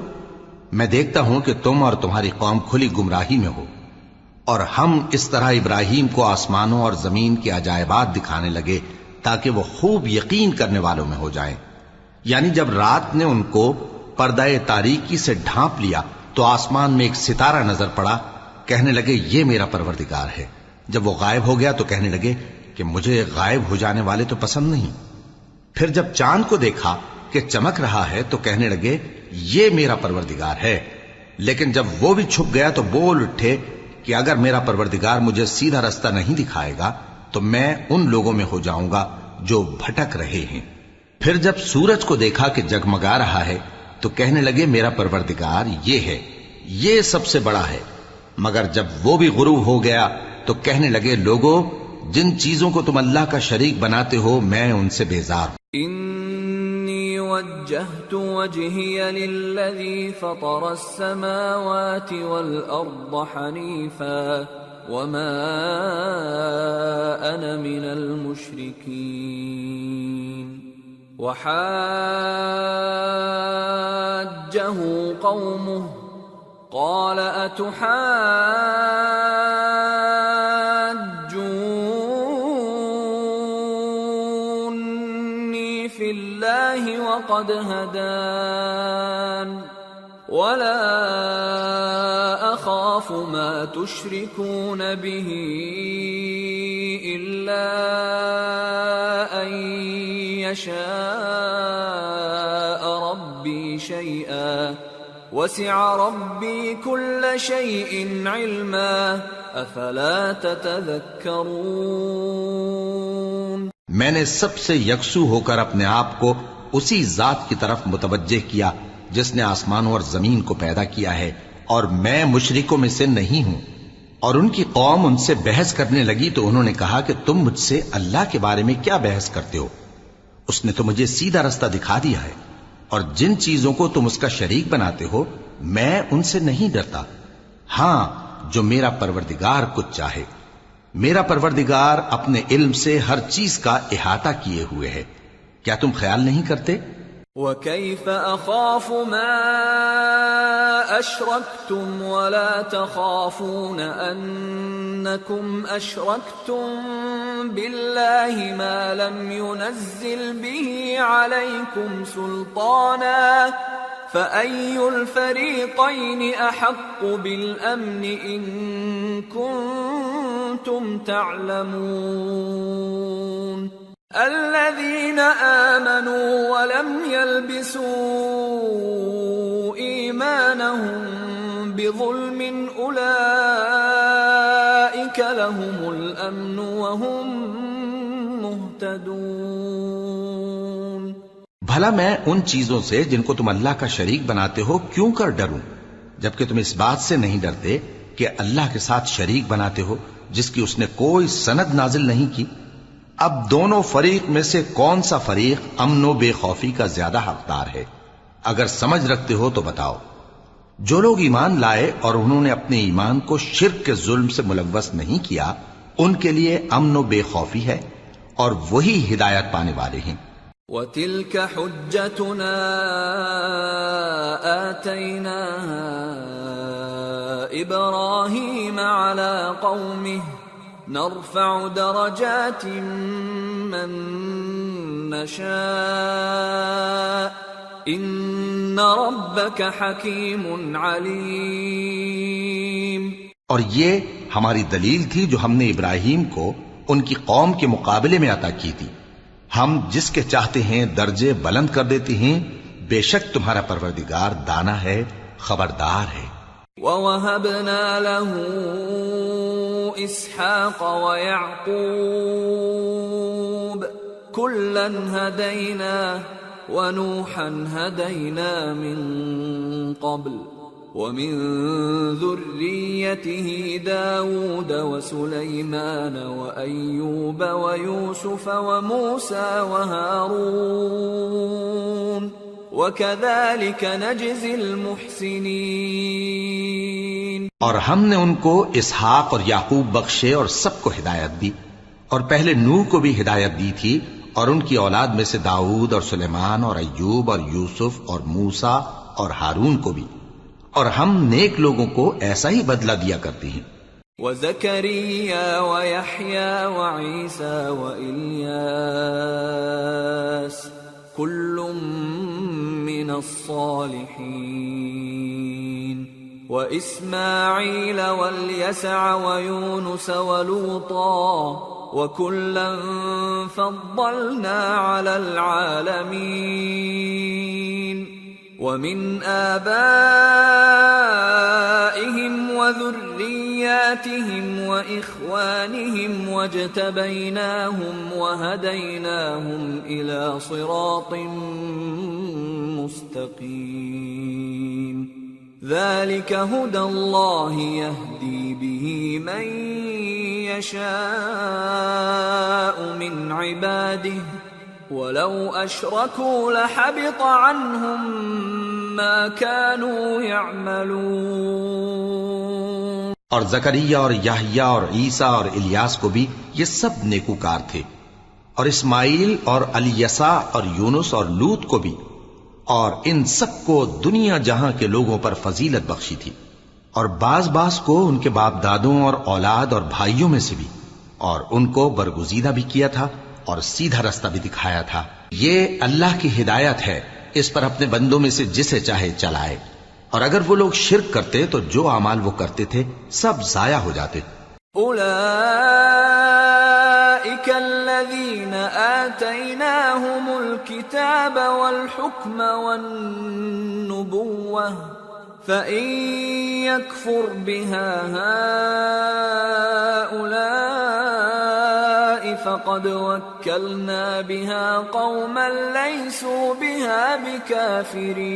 میں دیکھتا ہوں کہ تم اور تمہاری قوم کھلی گمراہی میں ہو۔ اور ہم اس طرح ابراہیم کو آسمانوں اور زمین کے عجائبات دکھانے لگے تاکہ وہ خوب یقین کرنے والوں میں ہو جائیں۔ یعنی جب رات نے ان کو پردہ تاریکی سے ڈھانپ لیا تو آسمان میں ایک ستارہ نظر پڑا، کہنے لگے یہ میرا پروردگار ہے۔ جب وہ غائب ہو گیا تو کہنے لگے کہ مجھے غائب ہو جانے والے تو پسند نہیں۔ پھر جب چاند کو دیکھا کہ چمک رہا ہے تو کہنے لگے یہ میرا پروردگار ہے۔ لیکن جب وہ بھی چھپ گیا تو بول اٹھے کہ اگر میرا پروردگار مجھے سیدھا رستہ نہیں دکھائے گا تو میں ان لوگوں میں ہو جاؤں گا جو بھٹک رہے ہیں۔ پھر جب سورج کو دیکھا کہ جگمگا رہا ہے تو کہنے لگے میرا پروردگار یہ ہے، یہ سب سے بڑا ہے۔ مگر جب وہ بھی غروب ہو گیا تو کہنے لگے لوگو، جن چیزوں کو تم اللہ کا شریک بناتے ہو میں ان سے بیزار ہوں۔ انی وجہت وجہی للذی فطر السماوات والارض حنیفا وما انا من المشرکین وحاجہ قومہ قال اتحاجونی فی اللہ وقد ہدان ولا اخاف ما تشركون به الا ان يشاء ربي شيئا وسع ربي كل شيء علما افلا تتذكرون۔ میں نے سب سے یکسو ہو کر اپنے آپ کو اسی ذات کی طرف متوجہ کیا جس نے آسمانوں اور زمین کو پیدا کیا ہے، اور میں مشرکوں میں سے نہیں ہوں۔ اور ان کی قوم ان سے بحث کرنے لگی تو انہوں نے کہا کہ تم مجھ سے اللہ کے بارے میں کیا بحث کرتے ہو؟ اس نے تو مجھے سیدھا رستہ دکھا دیا ہے، اور جن چیزوں کو تم اس کا شریک بناتے ہو میں ان سے نہیں ڈرتا، ہاں جو میرا پروردگار کچھ چاہے۔ میرا پروردگار اپنے علم سے ہر چیز کا احاطہ کیے ہوئے ہے۔ کیا تم خیال نہیں کرتے وكيف أخاف ما أشركتم ولا تخافون أنكم أشركتم بالله ما لم ينزل به عليكم سلطانا فأي الفريقين أحق بالأمن إن كنتم تعلمون الذين آمنوا ولم يلبسوا إيمانهم بظلم أولئك لهم الأمن وهم مهتدون۔ بھلا میں ان چیزوں سے جن کو تم اللہ کا شریک بناتے ہو کیوں کر ڈروں، جبکہ تم اس بات سے نہیں ڈرتے کہ اللہ کے ساتھ شریک بناتے ہو جس کی اس نے کوئی سند نازل نہیں کی۔ اب دونوں فریق میں سے کون سا فریق امن و بے خوفی کا زیادہ حقدار ہے؟ اگر سمجھ رکھتے ہو تو بتاؤ۔ جو لوگ ایمان لائے اور انہوں نے اپنے ایمان کو شرک کے ظلم سے ملوث نہیں کیا ان کے لیے امن و بے خوفی ہے اور وہی ہدایت پانے والے ہیں۔ وَتِلْكَ حُجَّتُنَا آتَيْنَاهَا إِبْرَاهِيمَ عَلَى قَوْمِهِ نرفع درجات من نشاء ان ربك حکیم علیم۔ اور یہ ہماری دلیل تھی جو ہم نے ابراہیم کو ان کی قوم کے مقابلے میں عطا کی تھی، ہم جس کے چاہتے ہیں درجے بلند کر دیتے ہیں، بے شک تمہارا پروردگار دانا ہے، خبردار ہے۔ وَوَهَبْنَا لَهُ إِسْحَاقَ وَيَعْقُوبَ كُلًّا هَدَيْنَا وَنُوحًا هَدَيْنَا مِن قَبْلُ وَمِن ذُرِّيَّتِهِ دَاوُودَ وَسُلَيْمَانَ وَأَيُّوبَ وَيُوسُفَ وَمُوسَى وَهَارُونَ وَكَذَلِكَ نَجْزِي الْمُحْسِنِينَ۔ اور ہم نے ان کو اسحاق اور یعقوب بخشے اور سب کو ہدایت دی، اور پہلے نوح کو بھی ہدایت دی تھی، اور ان کی اولاد میں سے داؤد اور سلیمان اور ایوب اور یوسف اور موسیٰ اور ہارون کو بھی، اور ہم نیک لوگوں کو ایسا ہی بدلہ دیا کرتے ہیں۔ وَزَكَرِيَّا وَيَحْيَا وَعِيسَى وَإِلْيَاسَ كُلٌّ مِّنَ الصَّالِحِينَ وَإِسْمَاعِيلَ وَالْيَسَعَ وَيُونُسَ وَلُوطًا وَكُلًّا فَضَّلْنَا عَلَى الْعَالَمِينَ وَمِنْ آبَائِهِمْ وَذُرِّيَّاتِهِمْ وَإِخْوَانِهِمْ وَاجْتَبَيْنَاهُمْ وَهَدَيْنَاهُمْ إِلَى صِرَاطٍ مُسْتَقِيمٍ ذَلِكَ هُدَى اللَّهِ يَهْدِي بِهِ مَن يَشَاءُ مِنْ عِبَادِهِ وَلَوْ أَشْرَكُوا لَحَبِطَ عَنْهُمْ مَا كَانُوا يَعْمَلُونَ۔ اور زکریا اور یحییٰ اور عیسیٰ اور الیاس کو بھی یہ سب نیکوکار تھے، اور اسماعیل اور الیسع اور یونس اور لوط کو بھی، اور ان سب کو دنیا جہاں کے لوگوں پر فضیلت بخشی تھی، اور بعض کو ان کے باپ دادوں اور اولاد اور بھائیوں میں سے بھی، اور ان کو برگزیدہ بھی کیا تھا اور سیدھا رستہ بھی دکھایا تھا۔ یہ اللہ کی ہدایت ہے، اس پر اپنے بندوں میں سے جسے چاہے چلائے، اور اگر وہ لوگ شرک کرتے تو جو اعمال وہ کرتے تھے سب ضائع ہو جاتے۔ أولئك الذين آتيناهم الكتاب والحكم والنبوة فإن يكفر بها هؤلاء فقد وكلنا بها قوما ليسوا بها بكافرين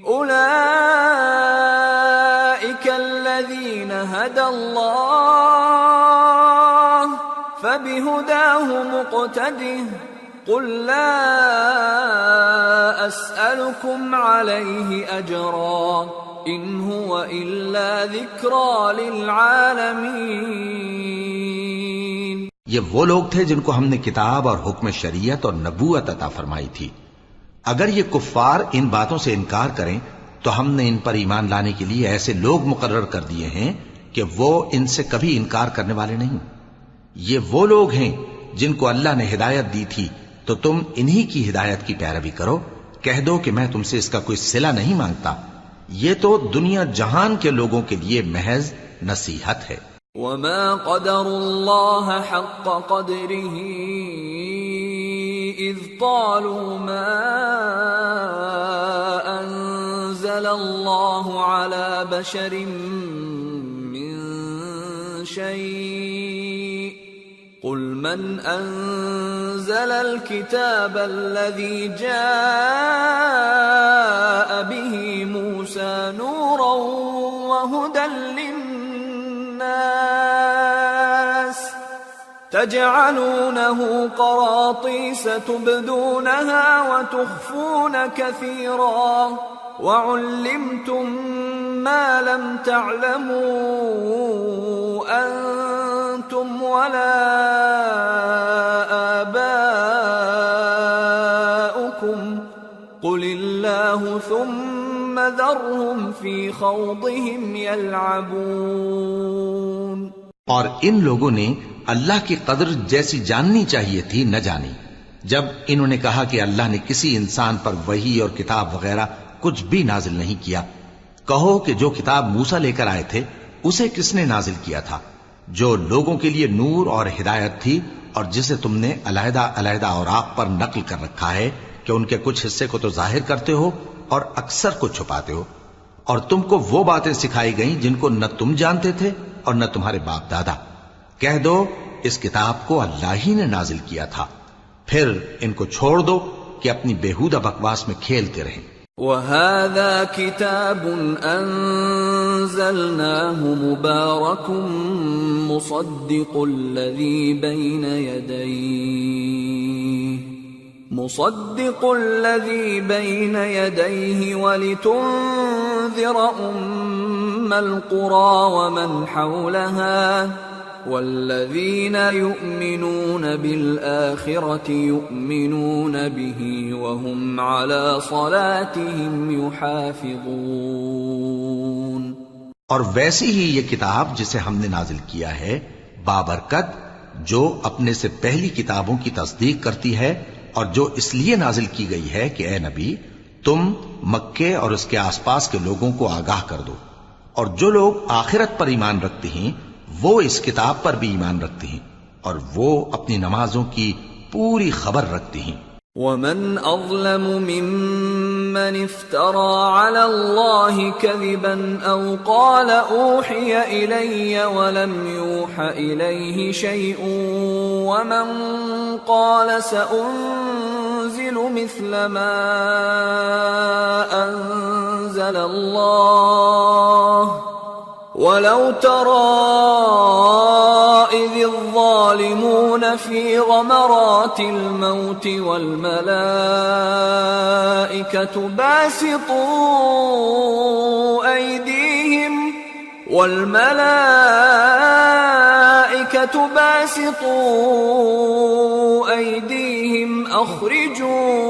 أولئك الذين هدى الله فبهداه مقتده قل لا أسألكم عليه أجرا إن هو إلا ذكرى للعالمين۔ یہ وہ لوگ تھے جن کو ہم نے کتاب اور حکم شریعت اور نبوت عطا فرمائی تھی. اگر یہ کفار ان باتوں سے انکار کریں تو ہم نے ان پر ایمان لانے کے لیے ایسے لوگ مقرر کر دیے ہیں کہ وہ ان سے کبھی انکار کرنے والے نہیں. یہ وہ لوگ ہیں جن کو اللہ نے ہدایت دی تھی تو تم انہی کی ہدایت کی پیروی کرو. کہہ دو کہ میں تم سے اس کا کوئی صلہ نہیں مانگتا، یہ تو دنیا جہان کے لوگوں کے لیے محض نصیحت ہے. وما قدر الله حق قدره إذ قالوا ما أنزل الله على بشر من شيء قل من أنزل الكتاب الذي جاء به موسى نورا وهدى للناس تجعلونه قراطيس تبدونها وتخفون كثيرا وعلمتم ما لم تعلموا أنتم ولا آباؤكم قل الله ثم ذرهم في خوضهم يلعبون. اور ان لوگوں نے اللہ کی قدر جیسی جاننی چاہیے تھی نہ جانی جب انہوں نے کہا کہ اللہ نے کسی انسان پر وحی اور کتاب وغیرہ کچھ بھی نازل نہیں کیا. کہو کہ جو کتاب موسیٰ لے کر آئے تھے اسے کس نے نازل کیا تھا، جو لوگوں کے لیے نور اور ہدایت تھی، اور جسے تم نے علیحدہ علیحدہ اوراق پر نقل کر رکھا ہے کہ ان کے کچھ حصے کو تو ظاہر کرتے ہو اور اکثر کو چھپاتے ہو. اور تم کو وہ باتیں سکھائی گئیں جن کو نہ تم جانتے تھے اور نہ تمہارے باپ دادا. کہہ دو اس کتاب کو اللہ ہی نے نازل کیا تھا، پھر ان کو چھوڑ دو کہ اپنی بیہودہ بکواس میں کھیلتے رہیں. وَهَذَا كِتَابٌ أَنزَلْنَاهُ مُبَارَكٌ مُصَدِّقُ الَّذِي بَيْنَ يَدَيْهِ وَلِتُنذِرَ أُمَّ الْقُرَى وَمَنْ حَوْلَهَا وَالَّذِينَ يُؤْمِنُونَ بِالْآخِرَةِ يُؤْمِنُونَ بِهِ وَهُمْ عَلَى صَلَاتِهِمْ يُحَافِظُونَ. اور ویسی ہی یہ کتاب جسے ہم نے نازل کیا ہے بابرکت، جو اپنے سے پہلی کتابوں کی تصدیق کرتی ہے، اور جو اس لیے نازل کی گئی ہے کہ اے نبی تم مکے اور اس کے آس پاس کے لوگوں کو آگاہ کر دو. اور جو لوگ آخرت پر ایمان رکھتے ہیں وہ اس کتاب پر بھی ایمان رکھتے ہیں، اور وہ اپنی نمازوں کی پوری خبر رکھتے ہیں. وَمَنْ أَظْلَمُ مِمَّنِ افْتَرَى عَلَى اللَّهِ كَذِبًا أَوْ قَالَ أُوحِيَ إِلَيَّ وَلَمْ يُوحَ إِلَيْهِ شَيْءٌ وَمَنْ قَالَ سَأُنزِلُ مِثْلَ مَا أَنزَلَ اللَّهُ وَلَوْ تَرَى إِذِ الظَّالِمُونَ فِي غَمَرَاتِ الْمَوْتِ وَالْمَلَائِكَةُ باسطوا أيديهم أخرجوا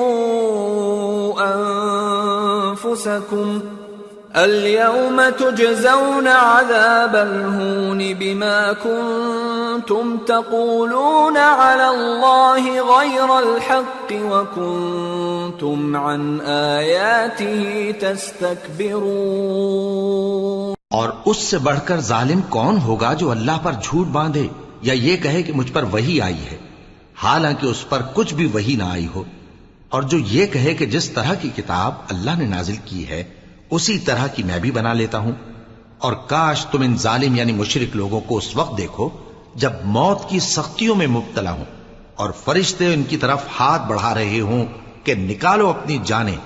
أنفسكم اليوم تجزون عذاب الهون بما كنتم تقولون على الله غير الحق وكنتم عن آياته تستكبرون. اور اس سے بڑھ کر ظالم کون ہوگا جو اللہ پر جھوٹ باندھے یا یہ کہے کہ مجھ پر وحی آئی ہے حالانکہ اس پر کچھ بھی وحی نہ آئی ہو، اور جو یہ کہے کہ جس طرح کی کتاب اللہ نے نازل کی ہے اسی طرح کی میں بھی بنا لیتا ہوں. اور کاش تم ان ظالم یعنی مشرک لوگوں کو اس وقت دیکھو جب موت کی سختیوں میں مبتلا ہوں اور فرشتے ان کی طرف ہاتھ بڑھا رہے ہوں کہ نکالو اپنی جانیں،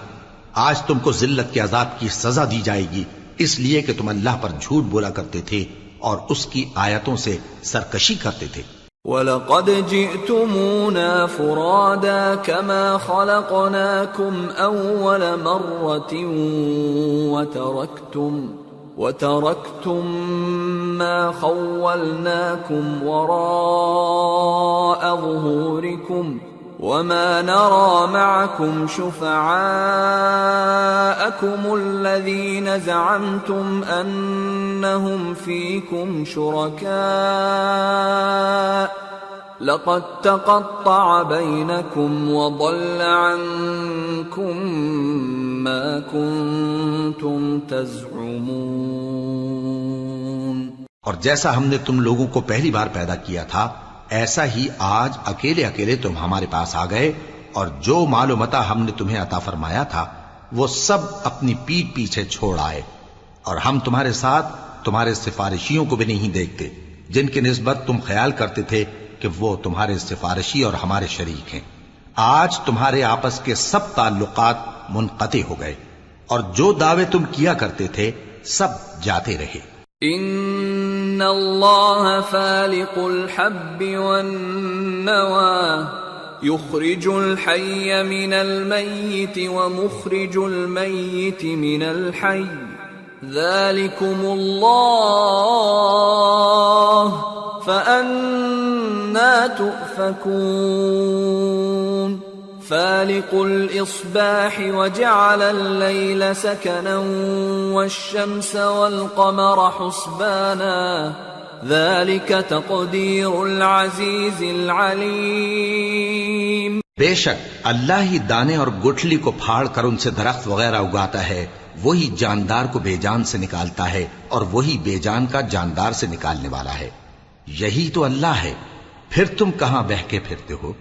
آج تم کو ذلت کے عذاب کی سزا دی جائے گی اس لیے کہ تم اللہ پر جھوٹ بولا کرتے تھے اور اس کی آیتوں سے سرکشی کرتے تھے. وَلَقَدْ جِئْتُمُونَا فُرَادَى كَمَا خَلَقْنَاكُمْ أَوَّلَ مَرَّةٍ وتركتم ما خولناكم وراء ظهوركم وما نرى معكم شفعاءكم الذين زعمتم أنهم فيكم شركاء لقد تقطع بينكم وضل عنكم ما كنتم تزعمون۔ اور جیسا ہم نے تم لوگوں کو پہلی بار پیدا کیا تھا ایسا ہی آج اکیلے اکیلے تم ہمارے پاس آ گئے، اور جو مال و متاع ہم نے تمہیں عطا فرمایا تھا وہ سب اپنی پیٹھ پیچھے چھوڑ آئے، اور ہم تمہارے ساتھ تمہارے سفارشیوں کو بھی نہیں دیکھتے جن کی نسبت تم خیال کرتے تھے کہ وہ تمہارے سفارشی اور ہمارے شریک ہیں۔ آج تمہارے آپس کے سب تعلقات منقطع ہو گئے، اور جو دعوے تم کیا کرتے تھے سب جاتے رہے۔ ان اللہ فالق الحب والنوى يخرج الحي من الميت ومخرج الميت من الحي ذلكم الله فأنا تؤفكون۔ فالق الإصباح وجعل الليل سكنا والشمس والقمر حسبانا ذلك تقدير العزيز العليم۔ بے شک اللہ ہی دانے اور گٹھلی کو پھاڑ کر ان سے درخت وغیرہ اگاتا ہے، وہی جاندار کو بے جان سے نکالتا ہے اور وہی بے جان کا جاندار سے نکالنے والا ہے۔ یہی تو اللہ ہے، پھر تم کہاں بہکے پھرتے ہو؟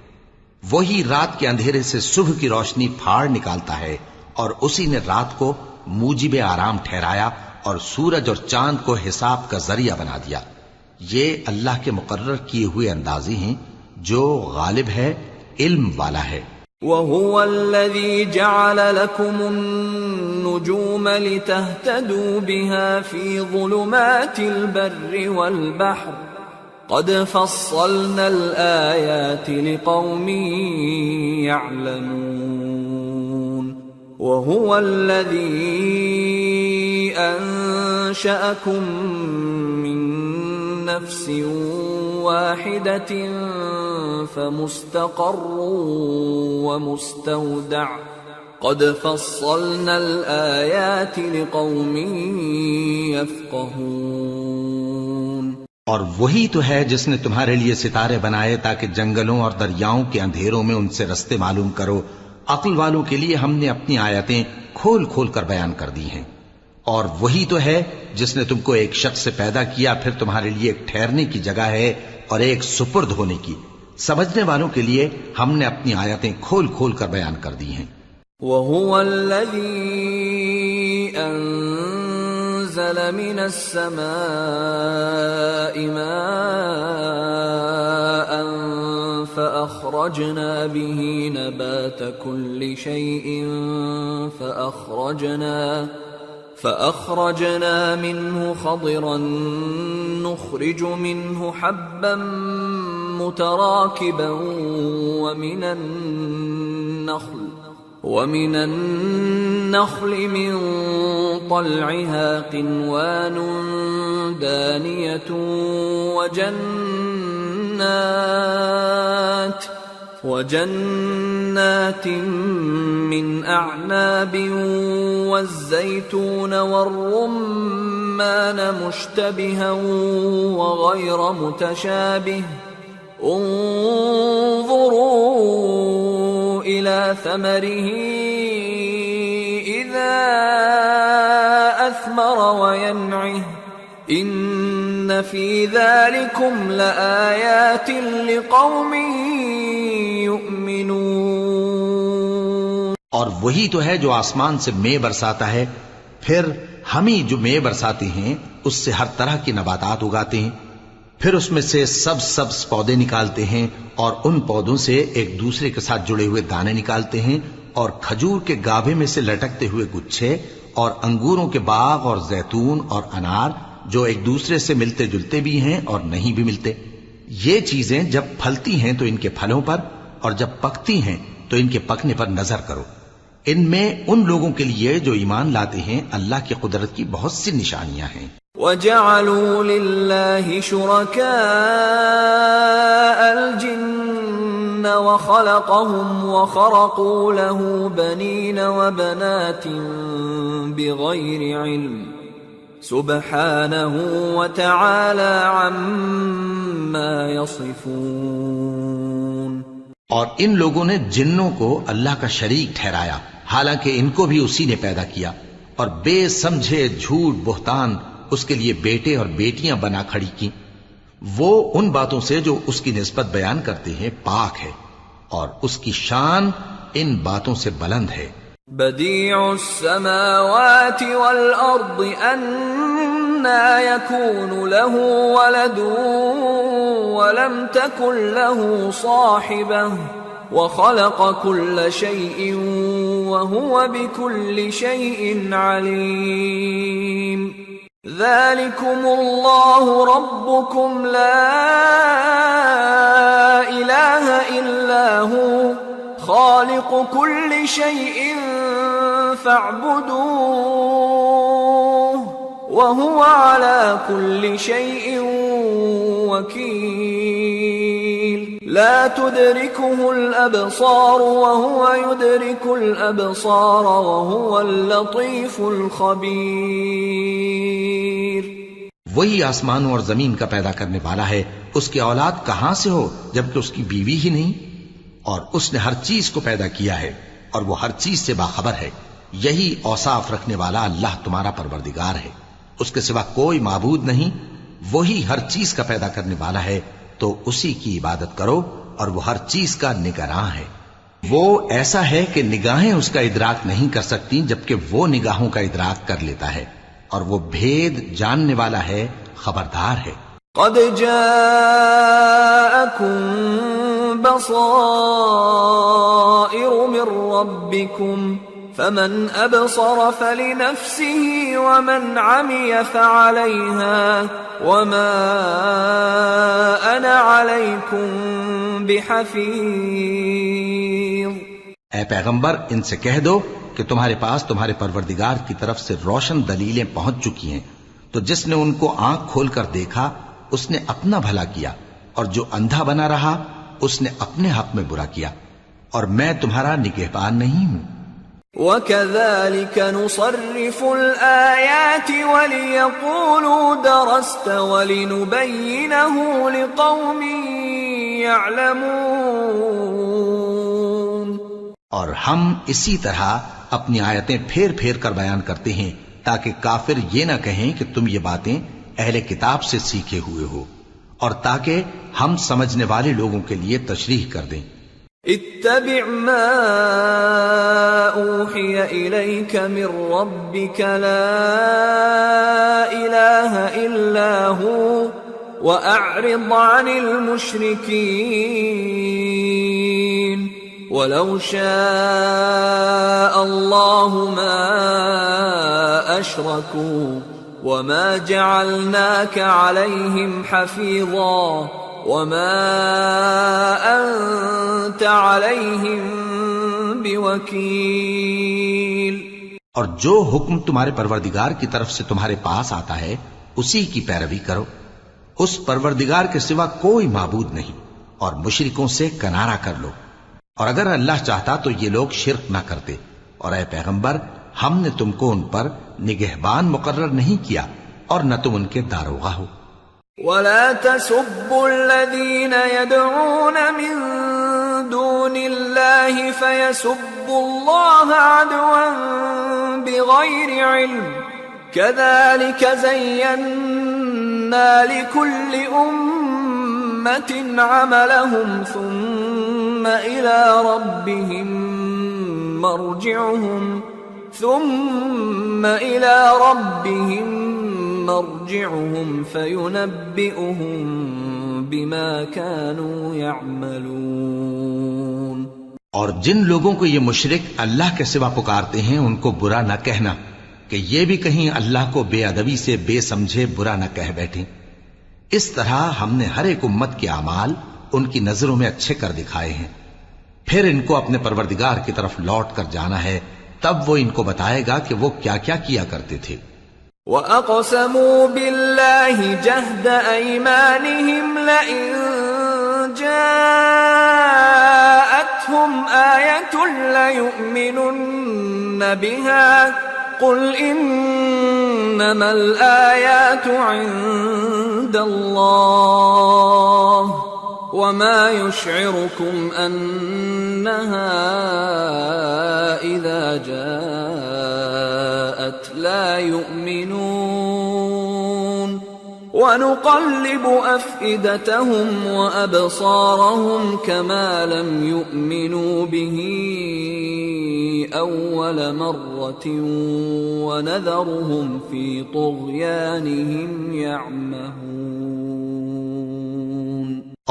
وہی رات کے اندھیرے سے صبح کی روشنی پھاڑ نکالتا ہے، اور اسی نے رات کو موجب آرام ٹھہرایا اور سورج اور چاند کو حساب کا ذریعہ بنا دیا۔ یہ اللہ کے مقرر کیے ہوئے اندازے ہیں جو غالب ہے، علم والا ہے۔ وَهُوَ الَّذِي جَعَلَ لَكُمُ النُّجُومَ لِتَهْتَدُوا بِهَا فِي ظُلُمَاتِ الْبَرِّ وَالْبَحْرِ قَدْ فَصَّلْنَا الْآيَاتِ لِقَوْمٍ يَعْلَمُونَ۔ وَهُوَ الَّذِي أَنشَأَكُم مِّن نَّفْسٍ واحدة فمستقر ومستودع قد فصلنا الآيات لقوم يفقهون۔ اور وہی تو ہے جس نے تمہارے لیے ستارے بنائے تاکہ جنگلوں اور دریاؤں کے اندھیروں میں ان سے رستے معلوم کرو۔ عقل والوں کے لیے ہم نے اپنی آیتیں کھول کھول کر بیان کر دی ہیں۔ اور وہی تو ہے جس نے تم کو ایک شخص سے پیدا کیا، پھر تمہارے لیے ایک ٹھہرنے کی جگہ ہے اور ایک سپرد ہونے کی۔ سمجھنے والوں کے لیے ہم نے اپنی آیتیں کھول کھول کر بیان کر دی ہیں۔ وَهُوَ الَّذِي أَنزَلَ مِنَ السَّمَاءِ مَاءً فَأَخْرَجْنَا بِهِ نَبَاتَ كُلِّ شَيْءٍ فأخرجنا منه خضرا نخرج منه حبا متراكبا ومن النخل من طلعها قنوان دانية وجنات من أعناب والزيتون والرمان مشتبها وغير متشابه انظروا إلى ثمره إذا أثمر وينعه إن في ذلكم لآيات لقوم يؤمنون۔ اور وہی تو ہے جو آسمان سے مے برساتا ہے، پھر ہم ہی جو مے برساتے ہیں اس سے ہر طرح کی نباتات اگاتے ہیں، پھر اس میں سے سبز پودے نکالتے ہیں اور ان پودوں سے ایک دوسرے کے ساتھ جڑے ہوئے دانے نکالتے ہیں، اور کھجور کے گابھے میں سے لٹکتے ہوئے گچھے، اور انگوروں کے باغ اور زیتون اور انار جو ایک دوسرے سے ملتے جلتے بھی ہیں اور نہیں بھی ملتے۔ یہ چیزیں جب پھلتی ہیں تو ان کے پھلوں پر، اور جب پکتی ہیں تو ان کے پکنے پر نظر کرو۔ ان میں ان لوگوں کے لیے جو ایمان لاتے ہیں اللہ کی قدرت کی بہت سی نشانیاں ہیں۔ وَجَعَلُوا لِلَّهِ شُرَكَاءَ الْجِنَّ وَخَلَقَهُمْ وَخَرَقُوا لَهُ بَنِينَ وَبَنَاتٍ بِغَيْرِ عِلْمٍ سُبْحَانَهُ وَتَعَالَى عَمَّا يَصِفُونَ۔ اور ان لوگوں نے جنوں کو اللہ کا شریک ٹھہرایا، حالانکہ ان کو بھی اسی نے پیدا کیا، اور بے سمجھے جھوٹ بہتان اس کے لیے بیٹے اور بیٹیاں بنا کھڑی کی۔ وہ ان باتوں سے جو اس کی نسبت بیان کرتے ہیں پاک ہے، اور اس کی شان ان باتوں سے بلند ہے۔ بديع السماوات والأرض أنى يكون له ولد ولم تكن له صاحبة وخلق كل شيء وهو بكل شيء عليم ذلكم الله ربكم لا إله إلا هو خالق كل شيء فاعبدوه وهو على كل شيء وكيل لا تدركه الأبصار وهو يدرك الأبصار وهو اللطيف الخبير۔ وہی آسمانوں اور زمین کا پیدا کرنے والا ہے، اس کی اولاد کہاں سے ہو جبکہ اس کی بیوی ہی نہیں، اور اس نے ہر چیز کو پیدا کیا ہے اور وہ ہر چیز سے باخبر ہے۔ یہی اوصاف رکھنے والا اللہ تمہارا پروردگار ہے، اس کے سوا کوئی معبود نہیں، وہی ہر چیز کا پیدا کرنے والا ہے، تو اسی کی عبادت کرو، اور وہ ہر چیز کا نگراں ہے۔ وہ ایسا ہے کہ نگاہیں اس کا ادراک نہیں کر سکتی جبکہ وہ نگاہوں کا ادراک کر لیتا ہے، اور وہ بھید جاننے والا ہے، خبردار ہے۔ قد جاءكم بصائر من ربكم فمن أبصر فلنفسه ومن عمي فعليها وما أنا عليكم بحفيظ۔ اے پیغمبر ان سے کہہ دو کہ تمہارے پاس تمہارے پروردگار کی طرف سے روشن دلیلیں پہنچ چکی ہیں، تو جس نے ان کو آنکھ کھول کر دیکھا اس نے اپنا بھلا کیا، اور جو اندھا بنا رہا اس نے اپنے حق میں برا کیا، اور میں تمہارا نگہبان نہیں ہوں۔ وَكَذَلِكَ نُصَرِّفُ الْآيَاتِ وَلِيَقُولُوا دَرَسْتَ وَلِنُبَيِّنَهُ لِقَوْمٍ يَعْلَمُونَ۔ اور ہم اسی طرح اپنی آیتیں پھیر پھیر کر بیان کرتے ہیں تاکہ کافر یہ نہ کہیں کہ تم یہ باتیں اہل کتاب سے سیکھے ہوئے ہو، اور تاکہ ہم سمجھنے والے لوگوں کے لیے تشریح کر دیں۔ اتبع ما اوحی الیک من ربک لا الہ الا هو واعرض عن المشرکین ولو شاء اللہ ما اشرکوا وما جعلناك عليهم حفيظا وما أنت عليهم بوكيل۔ اور جو حکم تمہارے پروردگار کی طرف سے تمہارے پاس آتا ہے اسی کی پیروی کرو، اس پروردگار کے سوا کوئی معبود نہیں، اور مشرکوں سے کنارہ کر لو، اور اگر اللہ چاہتا تو یہ لوگ شرک نہ کرتے، اور اے پیغمبر ہم نے تم کو ان پر نگہبان مقرر نہیں کیا اور نہ تم ان کے داروغہ ہو۔ وَلَا تَسُبُّوا الَّذِينَ يَدْعُونَ مِن دُونِ اللَّهِ فَيَسُبُّوا اللَّهَ عَدْوًا بِغَيْرِ عِلْمٍ كَذَلِكَ زَيَّنَّا لِكُلِّ أُمَّةٍ عَمَلَهُمْ ثُمَّ إِلَى رَبِّهِمْ مرجعهم فينبئهم بما كانوا يعملون۔ اور جن لوگوں کو یہ مشرک اللہ کے سوا پکارتے ہیں ان کو برا نہ کہنا کہ یہ بھی کہیں اللہ کو بے ادبی سے بے سمجھے برا نہ کہہ بیٹھیں۔ اس طرح ہم نے ہر ایک امت کے اعمال ان کی نظروں میں اچھے کر دکھائے ہیں، پھر ان کو اپنے پروردگار کی طرف لوٹ کر جانا ہے، تب وہ ان کو بتائے گا کہ وہ کیا کیا کیا کرتے تھے۔ وَأَقْسَمُوا بِاللَّهِ جَهْدَ أَيْمَانِهِمْ لَئِن جَاءَتْهُمْ آيَةٌ لَيُؤْمِنُنَّ بِهَا قُلْ إِنَّمَا الْآيَاتُ عِندَ اللَّهِ وَمَا يُشْعِرُكُمْ أَنَّهَا إِذَا جَاءَتْ لَا يُؤْمِنُونَ وَنُقَلِّبُ أَفْئِدَتَهُمْ وَأَبْصَارَهُمْ كَمَا لَمْ يُؤْمِنُوا بِهِ أَوَّلَ مَرَّةٍ وَنَذَرُهُمْ فِي طُغْيَانِهِمْ يَعْمَهُونَ۔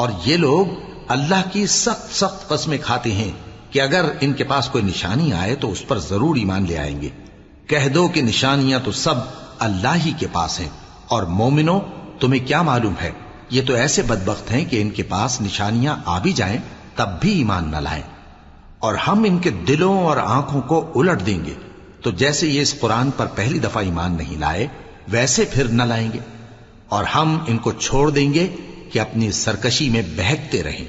اور یہ لوگ اللہ کی سخت سخت قسمیں کھاتے ہیں کہ اگر ان کے پاس کوئی نشانی آئے تو اس پر ضرور ایمان لے آئیں گے۔ کہہ دو کہ نشانیاں تو سب اللہ ہی کے پاس ہیں، اور مومنوں تمہیں کیا معلوم ہے، یہ تو ایسے بدبخت ہیں کہ ان کے پاس نشانیاں آ بھی جائیں تب بھی ایمان نہ لائیں، اور ہم ان کے دلوں اور آنکھوں کو الٹ دیں گے، تو جیسے یہ اس قرآن پر پہلی دفعہ ایمان نہیں لائے ویسے پھر نہ لائیں گے، اور ہم ان کو چھوڑ دیں گے کہ اپنی سرکشی میں بہکتے رہیں۔